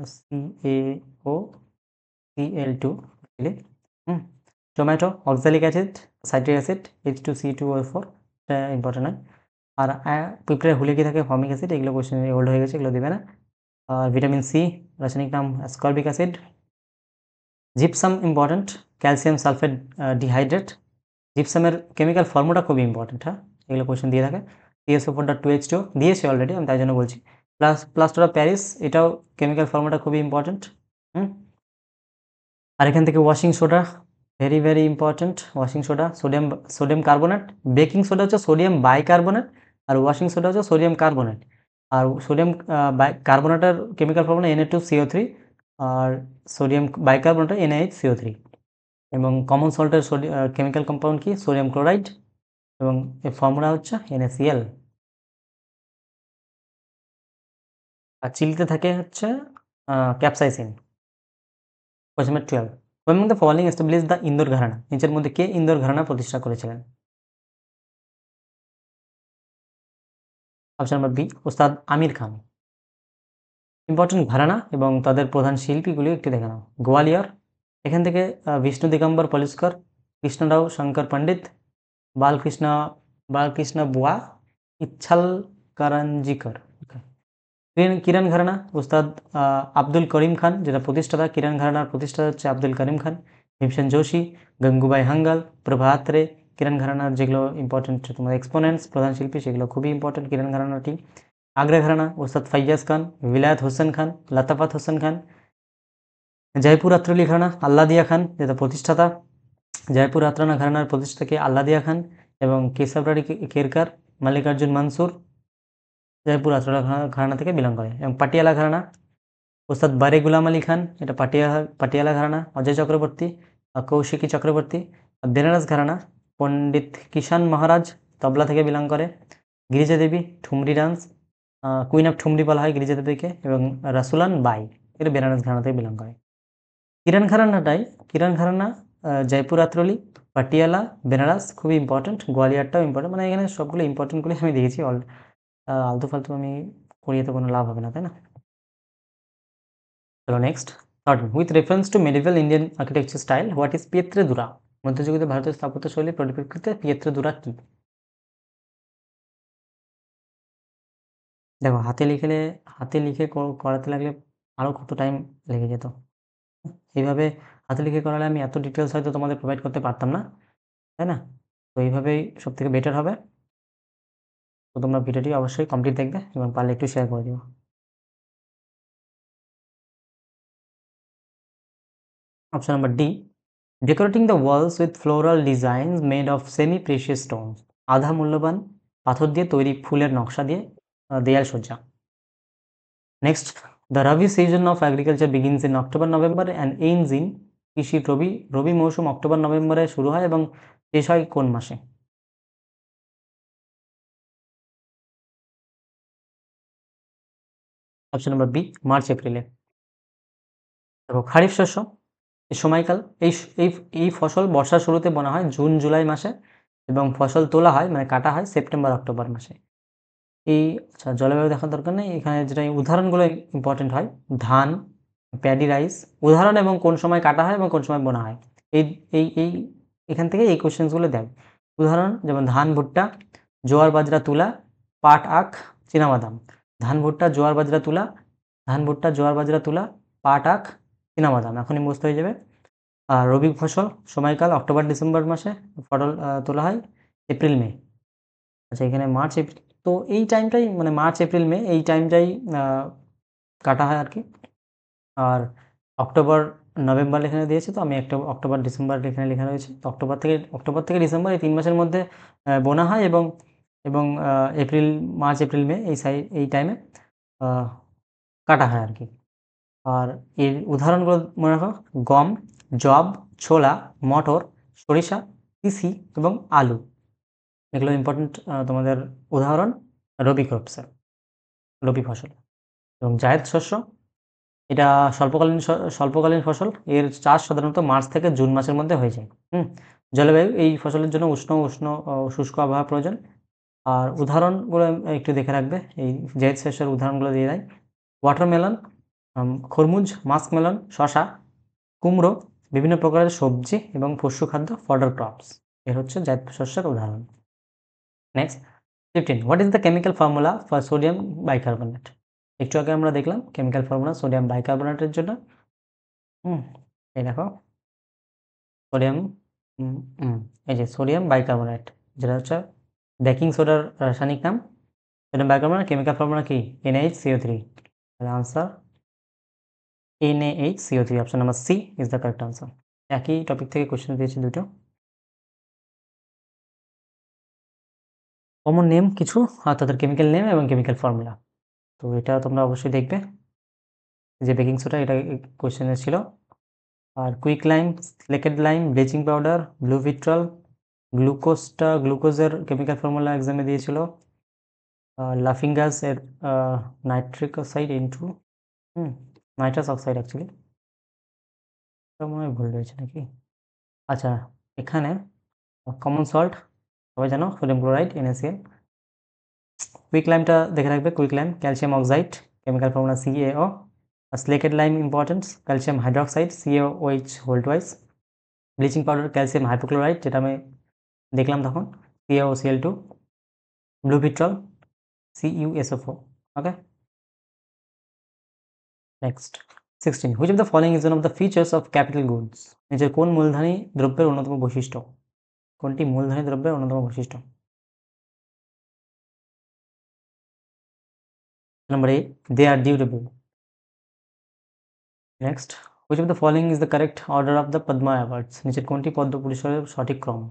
CaOCl2। Tomato, oxalic acid, citric acid, H2C2O4, এটা ইম্পর্টেন্ট নয়। আর পিঁপড়ের হুলে কি থাকে, ফর্মিক অ্যাসিড, এগুলো কোশ্চেন ওল্ড হয়ে গেছে, এগুলো দেবে না। আর ভিটামিন সি, রাসায়নিক নাম ascorbic acid. Gypsum important, calcium sulphate dihydrate. জিপসামের কেমিক্যাল ফর্মুলা খুবই ইম্পর্টেন্ট, হ্যাঁ, এগুলো কোশ্চেন দিয়ে থাকে। CSO4.2H2 দিয়েছে অলরেডি, আমি তাই জন্য বলছি। প্লাস্টার অফ প্যারিস, এটাও কেমিক্যাল ফর্মুলা খুবই ইম্পর্টেন্ট। আর এখান থেকে washing soda, very important, washing soda, sodium carbonate. Baking soda হচ্ছে সোডিয়াম বাইকার্বনেট, আর ওয়াশিং সোডা হচ্ছে সোডিয়াম কার্বনেট। আর সোডিয়াম কার্বনেটের কেমিক্যাল ফর্মুলা Na2CO3, আর সোডিয়াম বাইকার্বনেটের NaHCO3। এবং কমন সল্টের কেমিক্যাল কম্পাউন্ড কি, sodium chloride, এবং এর ফর্মুলা হচ্ছে NaCl। আর চিলিতে থাকে হচ্ছে capsaicin. Question number 12, among the following established the Indore ঘরানা, নিচের মধ্যে কে ইন্দোর ঘরানা প্রতিষ্ঠা করেছিলেন? অপশন নাম্বার বি, ওস্তাদ আমির খান। ইম্পর্টেন্ট ঘরানা এবং তাদের প্রধান শিল্পীগুলি একটু দেখে নাও। গোয়ালিয়র, এখান থেকে বিষ্ণু দিগম্বর পলিস্কর, কৃষ্ণরাও শঙ্কর পণ্ডিত, বালকৃষ্ণ বুয়া, ইচ্ছাল কারাঞ্জিকর। কিরণ ঘরানা, উস্তাদ আব্দুল করিম খান, যেটা প্রতিষ্ঠাতা, কিরণ ঘরানার প্রতিষ্ঠাতা হচ্ছে আব্দুল করিম খান। ভীমসেন যোশী, গঙ্গুবাই হাঙ্গাল, প্রভাত রে, কিরণ ঘরানার যেগুলো ইম্পর্টেন্ট তোমার এক্সপোনেন্টস, প্রধান শিল্পী, সেগুলো খুবই ইম্পর্টেন্ট কিরণ ঘরানাটি। আগ্রা ঘরানা, উস্তাদ ফাইয়াজ খান, বিলায়ত হোসেন খান, লতাফাত হোসেন খান। জয়পুর আত্রালি ঘরানা, আল্লাদিয়া খান, যেটা প্রতিষ্ঠাতা। জয়পুর আত্রানা ঘরানার প্রতিষ্ঠাতাকে আল্লাদিয়া খান এবং কেশবরারি কেরকার, মাল্লিকার্জুন মানসুর, জয়পুর আত্রালা ঘরানা থেকে বিলং করে। এবং পাটিয়ালা ঘরানা, ওস্তাদ বারে গুলাম আলী খান, এটা পাটিয়ালা ঘরানা। অজয় চক্রবর্তী, কৌশিকী চক্রবর্তী। বেনারস ঘরানা, পণ্ডিত কিষান মহারাজ, তবলা থেকে বিলং করে। গিরিজা দেবী, ঠুমরি ডান্স, কুইন অফ ঠুমরি বলা হয় গিরিজা দেবীকে। এবং রাসুলান বাই, এটা বেনারস ঘরানা থেকে বিলং করে। কিরণ ঘরানা জয়পুর আত্রলি, পাটিয়ালা, বেনারস খুবই ইম্পর্টেন্ট, গোয়ালিয়রটাও ইম্পর্টেন্ট, মানে এখানে সবগুলো ইম্পর্টেন্টগুলি আমি দিয়েছি। আলতু ফালতু আমি করিয়ে তো কোনো লাভ হবে না, তাই না? চলো next 13 with reference to medieval Indian architecture style what is pietra dura? মধ্যযুগীয় ভারতীয় স্থাপত্য শৈলীর পরিপ্রেক্ষিতে পিয়েত্রে দুরা কি? দেখো হাতে লিখে করাতে লাগলে আরও কত টাইম লেগে যেত। এইভাবে হাতে লিখে করালে আমি এত ডিটেলস হয়তো তোমাদের প্রোভাইড করতে পারতাম না, তাই না? তো এইভাবেই সবথেকে বেটার হবে। তো তোমরা ভিডিওটি অবশ্যই কমপ্লিট দেখবে এবং পারলে একটু শেয়ার করে দিও। Option number D, decorating the walls with floral designs made of semi precious stones. আধা মূল্যবান পাথর দিয়ে তৈরি ফুলের নকশা দিয়ে দেয়াল সজ্জা। Next, the rabi season of agriculture begins in October November and ends in কৃষি রবি মৌসুম অক্টোবর নভেম্বরে শুরু হয় এবং শেষ হয় কোন মাসে? অপশন নাম্বার বি, মার্চ এপ্রিলে। দেখো খারিফ শস্য এই সময়কাল, এই ফসল বর্ষার শুরুতে বোনা হয় জুন জুলাই মাসে এবং ফসল তোলা হয় মানে কাটা হয় সেপ্টেম্বর অক্টোবর মাসে। আচ্ছা, জলবায়ু দেখার দরকার নেই, এখানে যেটা উদাহরণগুলো ইম্পর্টেন্ট হয়। ধান, প্যাডি রাইস, উদাহরণ এবং কোন সময় কাটা হয় এবং কোন সময় বোনা হয়। এই এই এই এখান থেকে এই কোশ্চেন্সগুলো দেয়। উদাহরণ যেমন ধান, ভুট্টা, জোয়ার বাজরা, তুলা, পাট, আখ, চীনাবাদাম। ধান, ভুট্টা, জোয়ার বাজরা, তুলা, ধান, ভুট্টা, জোয়ার বাজরা, তুলা, পাট, আখ, চীনাবাদাম। এখনই মুখস্থ হয়ে যাবে। আর রবি ফসল সময়কাল অক্টোবর ডিসেম্বর মাসে, ফসল তোলা হয় এপ্রিল মে। আচ্ছা, এখানে মার্চ এপ্রিল, তো এই টাইমটাই মানে মার্চ এপ্রিল মে এই টাইমটাই কাটা হয় আর কি। আর অক্টোবর নভেম্বর এখানে দিয়েছে, তো আমি একটা অক্টোবর ডিসেম্বর এখানে লেখা রয়েছে। তো অক্টোবর থেকে ডিসেম্বর এই 3 মাসের মধ্যে বোনা হয় এবং মার্চ এপ্রিল মে এই টাইমে কাটা হয় আর কি। আর এর উদাহরণগুলো মনে রাখো: গম, যব, ছোলা, মটর, সরিষা, তিসি এবং আলু। এগুলো ইম্পর্টেন্ট তোমাদের উদাহরণ রবি ক্রপসের, রবি ফসল। এবং জায়েদ শস্য, এটা স্বল্পকালীন ফসল। এর চাষ সাধারণত মার্চ থেকে জুন মাসের মধ্যে হয়ে যায়। জলবায়ু এই ফসলের জন্য শুষ্ক আবহাওয়া প্রয়োজন। আর উদাহরণগুলো একটু দেখে রাখবে, এই জায়েদ শস্যের উদাহরণগুলো দিয়ে দেয়: ওয়াটারমেলন, খরমুজ, মাস্কমেলন, শসা, কুমড়ো, বিভিন্ন প্রকারের সবজি এবং পোষ্য খাদ্য, ফডার ক্রপস। এর হচ্ছে জায়দ শস্যের উদাহরণ। Next 15, what is the chemical formula for sodium bicarbonate? একটু আগে আমরা দেখলাম কেমিক্যাল ফর্মুলা সোডিয়াম বাইকার্বনেটের জন্য। এই দেখো সোডিয়াম, এই যে সোডিয়াম বাইকার্বনেট, যেটা হচ্ছে বেকিং সোডার রাসায়নিক নাম। সোডিয়াম বাইকার্বনেট কেমিক্যাল ফর্মুলা কি? NaHCO3। তাহলে answer NaHCO3, option number C is the correct answer. একই টপিক থেকে কোশ্চেন দিয়েছি দুটো। কমন নেম কিছু আর তাদের কেমিক্যাল নেম এবং কেমিক্যাল ফর্মুলা, তো এটা তোমরা অবশ্যই দেখবে। যে বেকিং সোডা এটা কোশ্চেনে ছিল। আর quick lime, slaked lime, bleaching powder, blue vitriol, গ্লুকোজের কেমিক্যাল ফর্মুলা এক্সামে দিয়েছিল। লাফিং গ্যাস এর nitric oxide into nitrous oxide actually, এটা মনে হয় ভুল রয়েছে নাকি। আচ্ছা, এখানে কমন সল্ট সবাই জানো সোডিয়াম ক্লোরাইড NaCl। কুইক লাইমটা দেখে রাখবে, quick lime calcium oxide chemical formula CaO। Slaked lime importance calcium hydroxide CaOH whole twice. Bleaching powder calcium hypochlorite, যেটা আমি দেখলাম তখন CaOCl2। Blue vitriol CuSO4। Okay, next 16, which of the following is one of the features of capital goods? নিচের কোন মূলধনী দ্রব্যের অন্যতম বৈশিষ্ট্য? কোনটি মূলধনী দ্রব্যের অন্যতম বৈশিষ্ট্য? Number A, they are durable. Next, which of the following is the correct order of the Padma awards? নিচের কোনটি পদ্ম পুরস্কারের সঠিক ক্রম?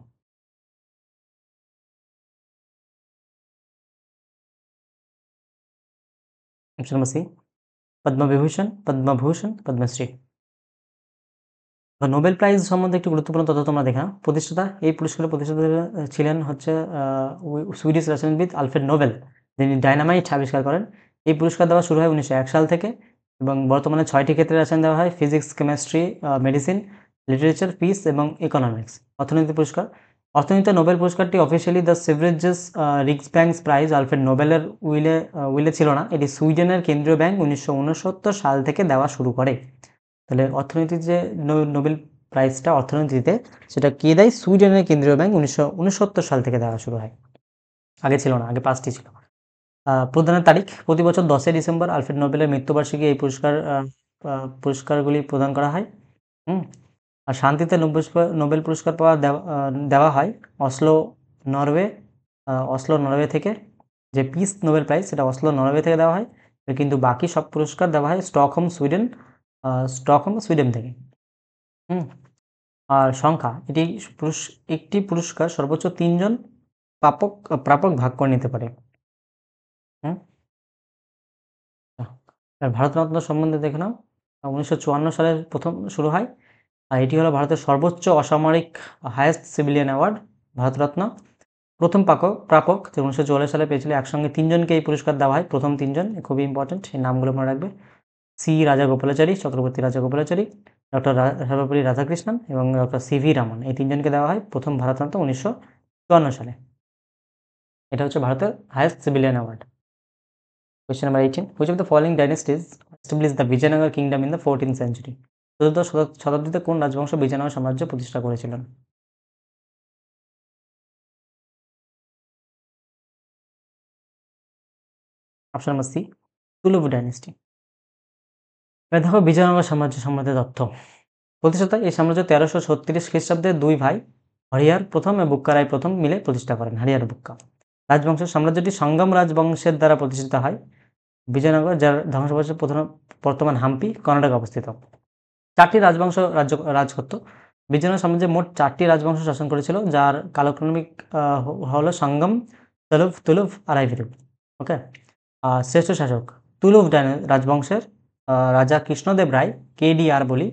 Option number C, Padma Vibhushan, Padma Bhushan, Padma Shri. Nobel prize সম্বন্ধে একটু গুরুত্বপূর্ণ তথ্য তোমরা দেখা। এই পুরস্কারের প্রতিষ্ঠাতা ছিলেন হচ্ছে সুইডিশ রসায়নবিদ আলফ্রেড নোবেল, যিনি ডায়নামাইট আবিষ্কার করেন। এই পুরস্কার দেওয়া শুরু হয় 1901 সাল থেকে এবং বর্তমানে 6টি ক্ষেত্রে রসায়ন দেওয়া হয়: physics, chemistry, medicine, literature, peace এবং ইকোনমিক্স। অর্থনীতি পুরস্কার অর্থনীতিতে নোবেল পুরস্কারটি officially the Sveriges Riksbank's prize Alfred নোবেলের উইলে ছিল না, এটি সুইডেনের কেন্দ্রীয় ব্যাংক 1969 সাল থেকে দেওয়া শুরু করে। তাহলে অর্থনীতির যে নোবেল প্রাইজটা অর্থনীতিতে, সেটা কে দেয়? সুইডেনের কেন্দ্রীয় ব্যাংক 1969 সাল থেকে দেওয়া শুরু হয়, আগে ছিল না, আগে 5টি ছিল। প্রদানের তারিখ প্রতি বছর 10 ডিসেম্বর আলফ্রেড নোবেলের মৃত্যুবার্ষিকী এই পুরস্কারগুলি প্রদান করা হয়। আর শান্তিতে নোবেল পুরস্কার দেওয়া হয় অসলো, নরওয়ে। অসলো, নরওয়ে থেকে। যে পিস নোবেল প্রাইজ, সেটা অসলো, নরওয়ে থেকে দেওয়া হয়। কিন্তু বাকি সব পুরস্কার দেওয়া হয় স্টকহোম, সুইডেন থেকে। আর সংখ্যা, একটি পুরস্কার সর্বোচ্চ 3 জন প্রাপক ভাগ করে নিতে পারে। ভারতরত্ন সম্বন্ধে দেখে নাও। 1954 সালে প্রথম শুরু হয়। আর এটি হলো ভারতের সর্বোচ্চ অসামরিক হায়েস্ট সিভিলিয়ান অ্যাওয়ার্ড, ভারতরত্ন। প্রথম প্রাপক 1944 সালে পেয়েছিল। একসঙ্গে 3 জনকে এই পুরস্কার দেওয়া হয়, প্রথম 3 জন, খুবই ইম্পর্টেন্ট, এই নামগুলো মনে রাখবে। সি রাজাগোপালাচারী, চক্রবর্তী রাজাগোপালাচারী, ডক্টর সর্বপল্লী রাধাকৃষ্ণন এবং ডক্টর সিভি রামন, এই 3 জনকে দেওয়া হয় প্রথম ভারতরত্ন 1954 সালে। এটা হচ্ছে ভারতের highest civilian award. Question number 18. Which of the following dynasties established the Vijayanagar kingdom in the 14th century? চতুর্দশ শতাব্দীতে কোন রাজবংশ বিজয়নগর সাম্রাজ্য প্রতিষ্ঠা করেছিলেন? Option number C, Tuluva dynasty. এবার দেখো বিজয়নগর সাম্রাজ্য সম্বন্ধে তথ্য। প্রতিষ্ঠাতা এই সাম্রাজ্য 1336 খ্রিস্টাব্দে 2 ভাই হরিহর প্রথম এবং বুক্কা রায় প্রথম মিলে প্রতিষ্ঠা করেন, হরিহর বুক্কা। রাজবংশের সাম্রাজ্যটি সঙ্গম রাজবংশের দ্বারা প্রতিষ্ঠিত হয়। বিজয়নগর, যার ধ্বংসাবশেষ বর্তমান হাম্পি, কর্ণাটকে অবস্থিত। 4টি রাজবংশ রাজ করত। বিজয়নগর সাম্রাজ্যে মোট 4টি রাজবংশ শাসন করেছিল, যার কালক্রমিক হলো সঙ্গম, তুলুভ আর আইভিরু। ওকে। শ্রেষ্ঠ শাসক, তুলুভ রাজবংশের রাজা কৃষ্ণদেব রায়, KDR বলি,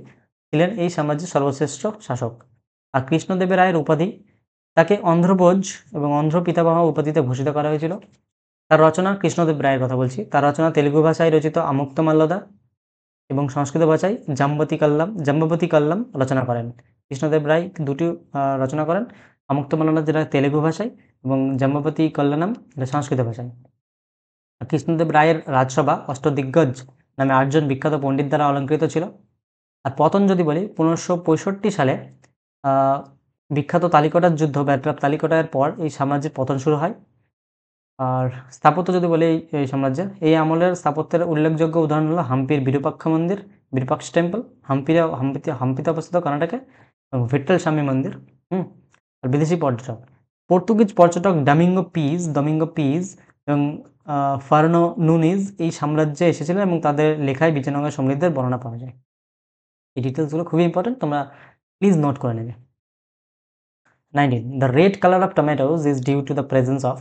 ছিলেন এই সাম্রাজ্যের সর্বশ্রেষ্ঠ শাসক। আর কৃষ্ণদেব রায়ের উপাধি, তাকে অন্ধ্রভোজ এবং অন্ধ্র পিতামহ উপাধিতে ভূষিত করা হয়েছিল। তার রচনা, কৃষ্ণদেব রায়ের কথা বলছি, তার রচনা তেলুগু ভাষায় রচিত আমুক্তমাল্যদা এবং সংস্কৃত ভাষায় জাম্ববতী কাল্লাম রচনা করেন। কৃষ্ণদেব রায় 2টি রচনা করেন, আমুক্তমাল্যদা যেটা তেলুগু ভাষায় এবং জাম্ববতী কল্যাণম এটা সংস্কৃত ভাষায়। কৃষ্ণদেব রায়ের রাজসভা অষ্টদিগ্গজ নামে 8 জন বিখ্যাত পণ্ডিত দ্বারা অলঙ্কৃত ছিল। আর পতন যদি বলি, 1565 সালে বিখ্যাত তালিকটার যুদ্ধ, ব্যাটল অফ তালিকটার পর এই সাম্রাজ্যের পতন শুরু হয়। আর স্থাপত্য যদি বলি এই সাম্রাজ্যের, এই আমলের স্থাপত্যের উল্লেখযোগ্য উদাহরণ হলো হাম্পির বিরূপাক্ষ মন্দির, বিরূপাক্ষ টেম্পল, হাম্পিতে অবস্থিত কর্ণাটকে, এবং ভিট্টাল স্বামী মন্দির। আর বিদেশি পর্যটক, পর্তুগিজ পর্যটক ডমিঙ্গো পিজ এবং ফার্নো নুনিজ এই সাম্রাজ্যে এসেছিলেন এবং তাদের লেখায় বিজয়নগর সমৃদ্ধের বর্ণনা পাওয়া যায়। এই ডিটেলসগুলো খুবই ইম্পর্টেন্ট, তোমরা প্লিজ নোট করে নেবে। 19. The red color of tomatoes is due to the presence of,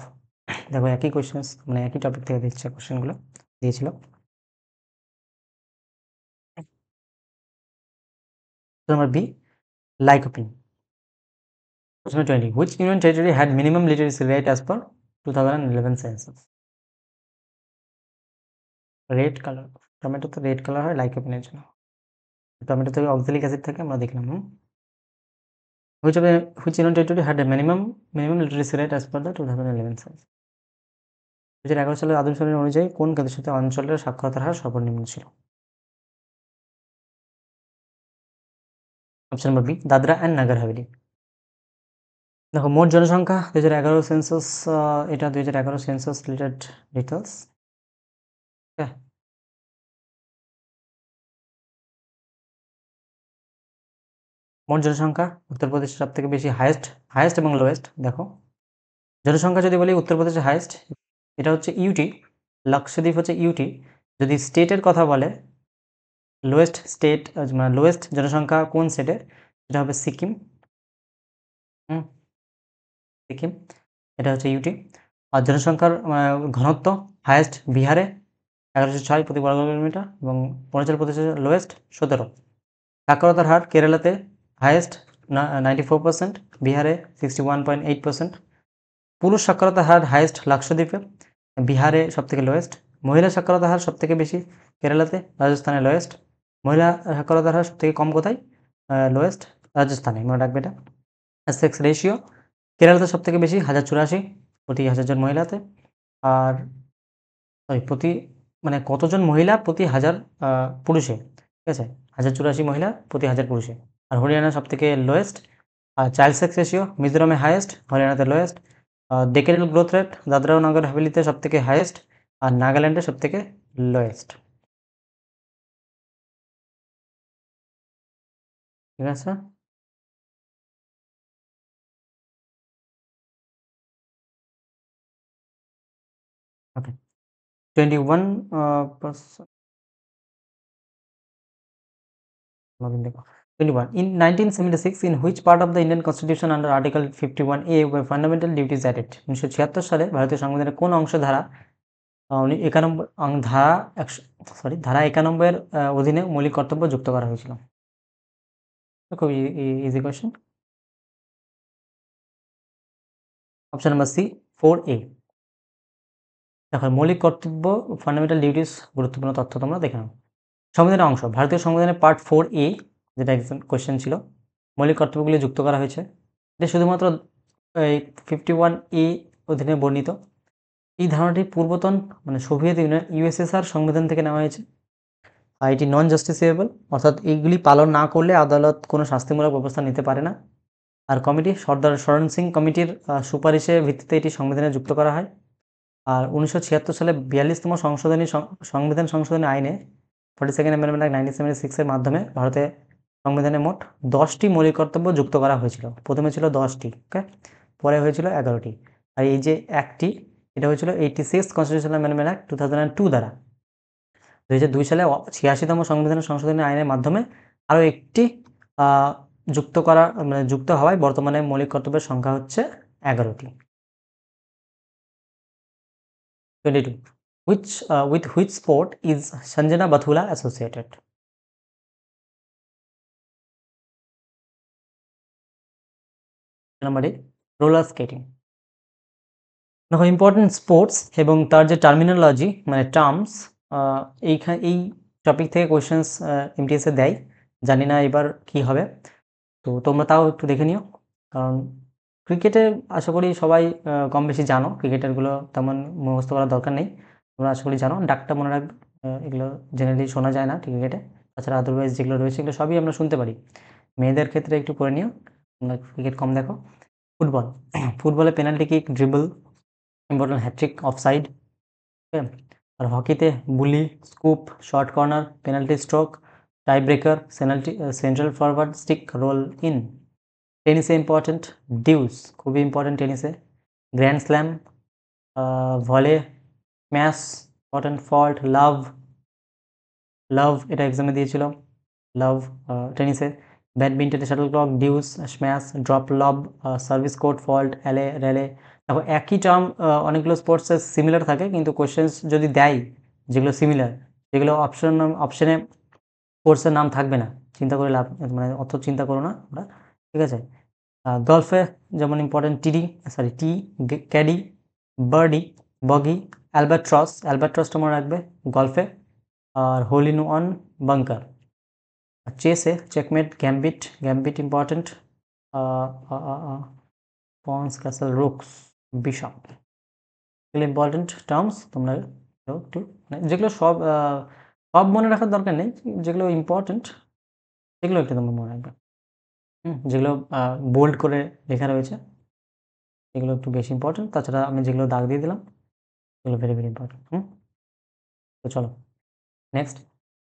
দেখো একই কোয়েশ্চেন, মানে একই টপিক থেকে দিচ্ছে কোয়েশ্চেনগুলো দিয়েছিল। Number B, lycopene. Question 20. Which union territory had minimum literacy rate as per 2011 census? Red colour, tomato তো রেড কালার হয় লাইকোপিনের জন্য, টমেটো থেকে অক্সালিক অ্যাসিড থাকে, আমরা দেখলাম। Which union territory had a minimum literacy rate as per the 2011 census? 2011 সালের আদম সালের অনুযায়ী কোন কেন্দ্রশাসিত অঞ্চলের সাক্ষরতার হার সর্বনিম্ন ছিল? Option number B, Dadra and Nagar Haveli. দেখো মোট জনসংখ্যা 2011 সেন্সাস, এটা 2011 সেন্সাস রিলেটেড ডিটেলস। মোট জনসংখ্যা উত্তরপ্রদেশে সব থেকে বেশি, হায়েস্ট এবং লোয়েস্ট। দেখো জনসংখ্যা যদি বলি উত্তরপ্রদেশে হায়েস্ট, এটা হচ্ছে ইউটি, লক্ষদ্বীপ হচ্ছে ইউটি। যদি স্টেটের কথা বলে, মানে লোয়েস্ট জনসংখ্যা কোন স্টেটে, এটা হবে সিকিম। সিকিম, এটা হচ্ছে ইউটি। আর জনসংখ্যার ঘনত্ব হায়েস্ট বিহারে 1106 প্রতি বর্গ কিলোমিটার এবং অরুণাচল প্রদেশে লোয়েস্ট 17। সাক্ষরতার হার কেরালাতে হায়েস্ট 94%, বিহারে 61.8%। পুরুষ সাক্ষরতার হার হায়েস্ট লাক্ষদ্বীপে, বিহারে সবথেকে লোয়েস্ট। মহিলা সাক্ষরতার হার সবথেকে বেশি কেরালাতে, রাজস্থানে লোয়েস্ট। মহিলা সাক্ষরতার হার সবথেকে কম কোথায়? লোয়েস্ট রাজস্থানে, মনে রাখবে এটা। সেক্স রেশিও কেরালাতে সবথেকে বেশি 1084 প্রতি 1000 জন মহিলাতে। আর সরি প্রতি মানে কতজন মহিলা প্রতি 1000 পুরুষে, ঠিক আছে? 1084 মহিলা প্রতি 1000 পুরুষে। আর হরিয়ানা সবথেকে লোয়েস্ট। আর চাইল্ড সেক্স রেশিও মিজোরামে হাইয়েস্ট, হরিয়ানাতে lowest. Decadal growth rate Dadra ও নগর হাভেলিতে সবথেকে হাইয়েস্ট, আর নাগাল্যান্ডে সবথেকে লোয়েস্ট। ঠিক আছে? ওকে। 21 দেখো 21 in 1976 in which part of the Indian Constitution under Article 51A were fundamental duties added? 1976 সালে ভারতীয় সংবিধানের কোন অংশ ধারা 91 ধারা 91 এর অধীনে মৌলিক কর্তব্য যুক্ত করা হয়েছিল? খুব easy question. Option number C 4A। দেখো মৌলিক কর্তব্য ফান্ডামেন্টাল ডিউটিস গুরুত্বপূর্ণ তথ্য তোমরা দেখে নাও। সংবিধানের অংশ ভারতীয় সংবিধানের পার্ট 4A, যেটা একজন কোয়েশ্চেন ছিল, মৌলিক কর্তব্যগুলি যুক্ত করা হয়েছে। এটা শুধুমাত্র এই 51A অধীনে বর্ণিত। এই ধারণাটি পূর্বতন মানে সোভিয়েত ইউনিয়ন ইউএসএসআর সংবিধান থেকে নেওয়া হয়েছে। আর এটি নন জাস্টিসেবল, অর্থাৎ এইগুলি পালন না করলে আদালত কোনো শাস্তিমূলক ব্যবস্থা নিতে পারে না। আর কমিটি সর্দার শরণ সিং কমিটির সুপারিশের ভিত্তিতে এটি সংবিধানে যুক্ত করা হয়। আর 1976 সালে 42তম সংবিধান সংশোধনী আইনে 42nd অ্যামেন্ডমেন্ট অ্যাক্ট 1976 এর মাধ্যমে ভারতে সংবিধানে মোট 10টি মৌলিক কর্তব্য যুক্ত করা হয়েছিল। প্রথমে ছিল 10টি, ওকে, পরে হয়েছিল 11টি। আর এই যে একটি, এটা হয়েছিল 86 কনস্টিটিউশনাল অ্যামেন্ডমেন্ট অ্যাক্ট 2002 দ্বারা। 2002 সালে 86তম সংবিধান সংশোধনী আইনের মাধ্যমে আরও একটি যুক্ত হওয়ায় বর্তমানে মৌলিক কর্তব্যের সংখ্যা হচ্ছে 11টি। 22. With which sport is Sanjana Bathula associated? Number A, roller skating. দেখো ইম্পর্টেন্ট স্পোর্টস এবং তার যে টার্মিনোলজি মানে টার্মস, এই টপিক থেকে কোয়েশ্চেন্স এমটিএসে দেয়। জানি না এবার কি হবে, তো তোমরা তাও একটু দেখে নিও। কারণ ক্রিকেটে আশা করি সবাই কম বেশি জানো, ক্রিকেটারগুলো তেমন মুখস্থ করার দরকার নেই, তোমরা আশা করি জানো। ডাকটা মনে রাখবে, এগুলো জেনারেলি শোনা যায় না ক্রিকেটে। তাছাড়া আদারওয়াইজ যেগুলো রয়েছে এগুলো সবই আমরা শুনতে পারি। মেয়েদের ক্ষেত্রে একটু পড়ে নিও, তোমরা ক্রিকেট কম দেখো। ফুটবল, ফুটবলে penalty kick, dribble, important hat trick, offside, okay. আর হকিতে bully, scoop, short corner, penalty stroke, tie breaker, central forward stick, roll in. টেনিসে ইম্পর্টেন্ট ডিউস, খুবই ইম্পর্টেন্ট টেনিসে। Grand slam, volley, smash, important fault, love এটা এক্সামে দিয়েছিল, love টেনিসে। ব্যাডমিন্টনে shuttlecock, deuce, smash, drop lob, service court, fault, alley, rally. দেখো একই টার্ম অনেকগুলো স্পোর্টসে সিমিলার থাকে, কিন্তু কোয়েশ্চেন্স যদি দেয় যেগুলো সিমিলার, যেগুলো অপশনে স্পোর্টসের নাম থাকবে না, চিন্তা করে লাভ মানে অত চিন্তা করো না ওরা, ঠিক আছে। গল্ফে যেমন ইম্পর্টেন্ট টি, ক্যাডি, বার্ডি, বগি, অ্যালবাট্রসটা মনে রাখবে গল্ফে। আর হোল ইন ওয়ান, বাঙ্কার। চেসে checkmate, gambit important. Pawns, castle, rooks, bishop, এগুলো ইম্পর্টেন্ট টার্মস। তোমরা একটু মানে যেগুলো সব মনে রাখার দরকার নেই, যেগুলো ইম্পর্টেন্ট সেগুলো একটু তোমরা মনে রাখবে। যেগুলো বোল্ড করে লেখা রয়েছে এগুলো একটু বেশি ইম্পর্টেন্ট। তাছাড়া আমি যেগুলো দাগ দিয়ে দিলাম এগুলো ভেরি ইম্পর্টেন্ট। তো চলো next.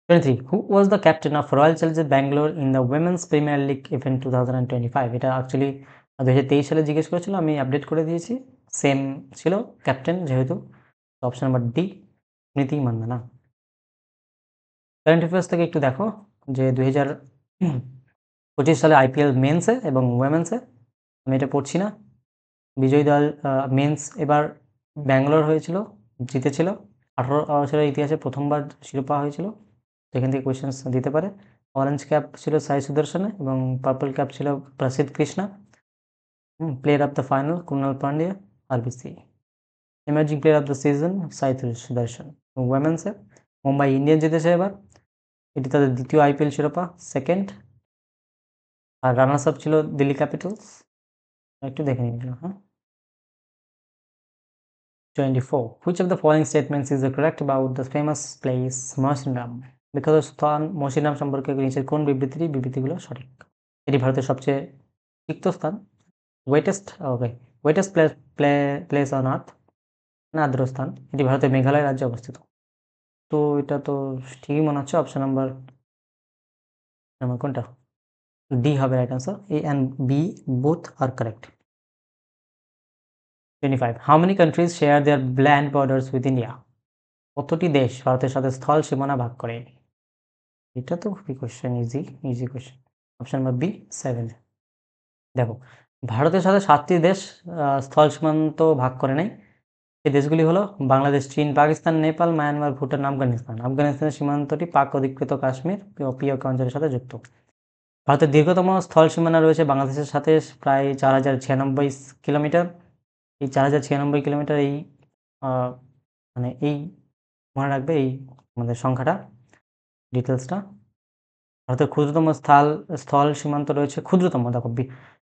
23. Who was the captain of Royal Challengers Bangalore in the Women's Premier League event 2025? এটা অ্যাকচুয়ালি 2023 সালে জিজ্ঞেস করেছিল, আমি আপডেট করে দিয়েছি, সেম ছিল ক্যাপ্টেন যেহেতু। অপশন নাম্বার ডি, স্মৃতি মান্দানা। কারেন্ট অ্যাফেয়ার্স থেকে একটু দেখো যে 2025 সালে আইপিএল মেন্সে এবং ওয়েমেন্সে, আমি এটা পড়ছি না, বিজয়ী দল মেন্স এবার ব্যাঙ্গালোর হয়েছিল, জিতেছিল। 18 বছরের ইতিহাসে প্রথমবার শিরোপা হয়েছিল, সেখান থেকে কোয়েশ্চেন্স দিতে পারে। অরেঞ্জ ক্যাপ ছিল সাই সুদর্শনে এবং পার্পল ক্যাপ ছিল প্রসিদ্ধ Krishna. Player of the final Kunal Pandya, RBC. Emerging player of the season Sai Sudarshan. ওয়েমেন্সে Mumbai Indians জিতেছে এবার, এটি তাদের দ্বিতীয় আইপিএল শিরোপা, সেকেন্ড। আর রানার্স আপ ছিল দিল্লি ক্যাপিটালস। একটু দেখে নিন এগুলো, হ্যাঁ? 24. Which of the following statements is correct about the famous place মহসিনরাম? বিখ্যাত স্থান মহসিনরাম সম্পর্কে নিচের কোন বিবৃতিগুলো সঠিক? এটি ভারতের সবচেয়ে তিক্ত স্থান, wettest okay wettest place on earth, না আর্দ্র স্থান। এটি ভারতের মেঘালয় রাজ্যে অবস্থিত। তো এটা তো ঠিকই মনে হচ্ছে। অপশন নাম্বার কোনটা? ডি হবে right answer. A and B both are correct. 25. How many countries share their land borders with India? কতটি দেশ ভারতের সাথে স্থল সীমানা ভাগ করে? এটা তো খুবই question, easy question. Option number B 7। দেখো, ভারতের সাথে 7টি দেশ স্থল সীমান্ত ভাগ করে নেয়। এই দেশগুলি হলো বাংলাদেশ, চীন, পাকিস্তান, নেপাল, মায়ানমার, ভুটান, আফগানিস্তান। আফগানিস্তানের সীমান্তটি পাক অধিকৃত কাশ্মীর ও পিওকে অঞ্চলের সাথে যুক্ত। ভারতের দীর্ঘতম স্থল সীমানা রয়েছে বাংলাদেশের সাথে প্রায় 4096 কিলোমিটার। এই 4096 কিলোমিটার এই মানে এই মনে রাখবে এই আমাদের সংখ্যাটা, ডিটেলসটা। ভারতের ক্ষুদ্রতম স্থল সীমান্ত রয়েছে, ক্ষুদ্রতম দেখো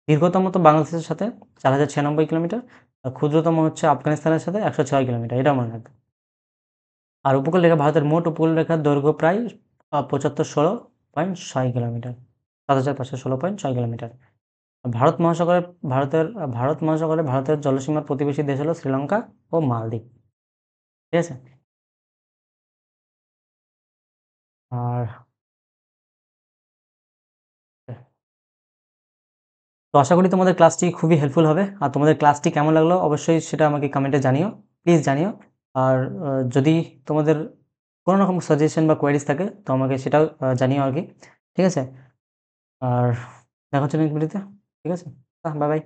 দীর্ঘতম তো বাংলাদেশের সাথে 4096 কিলোমিটার, আর ক্ষুদ্রতম হচ্ছে আফগানিস্তানের সাথে 106 কিলোমিটার, এটা মনে রাখবে। আর উপকূল রেখা, ভারতের মোট উপকূল রেখার দৈর্ঘ্য প্রায় 7516.6 কিলোমিটার, 7516.6 কিলোমিটার। ভারত মহাসাগরে ভারতের জলসীমার প্রতিবেশী দেশ হলো শ্রীলঙ্কা ও মালদ্বীপ। ঠিক আছে? আর তো আশা করি তোমাদের ক্লাসটি খুবই হেল্পফুল হবে। আর তোমাদের ক্লাসটি কেমন লাগলো অবশ্যই সেটা আমাকে কমেন্টে জানিও। প্লিজ জানিও। আর যদি তোমাদের কোনো রকম সাজেশন বা কোয়েরিজ থাকে তো আমাকে সেটাও জানিও আরকি। ঠিক আছে? আর দেখা হচ্ছে নেক্সট ভিডিওতে। ঠিক আছে? Bye, by.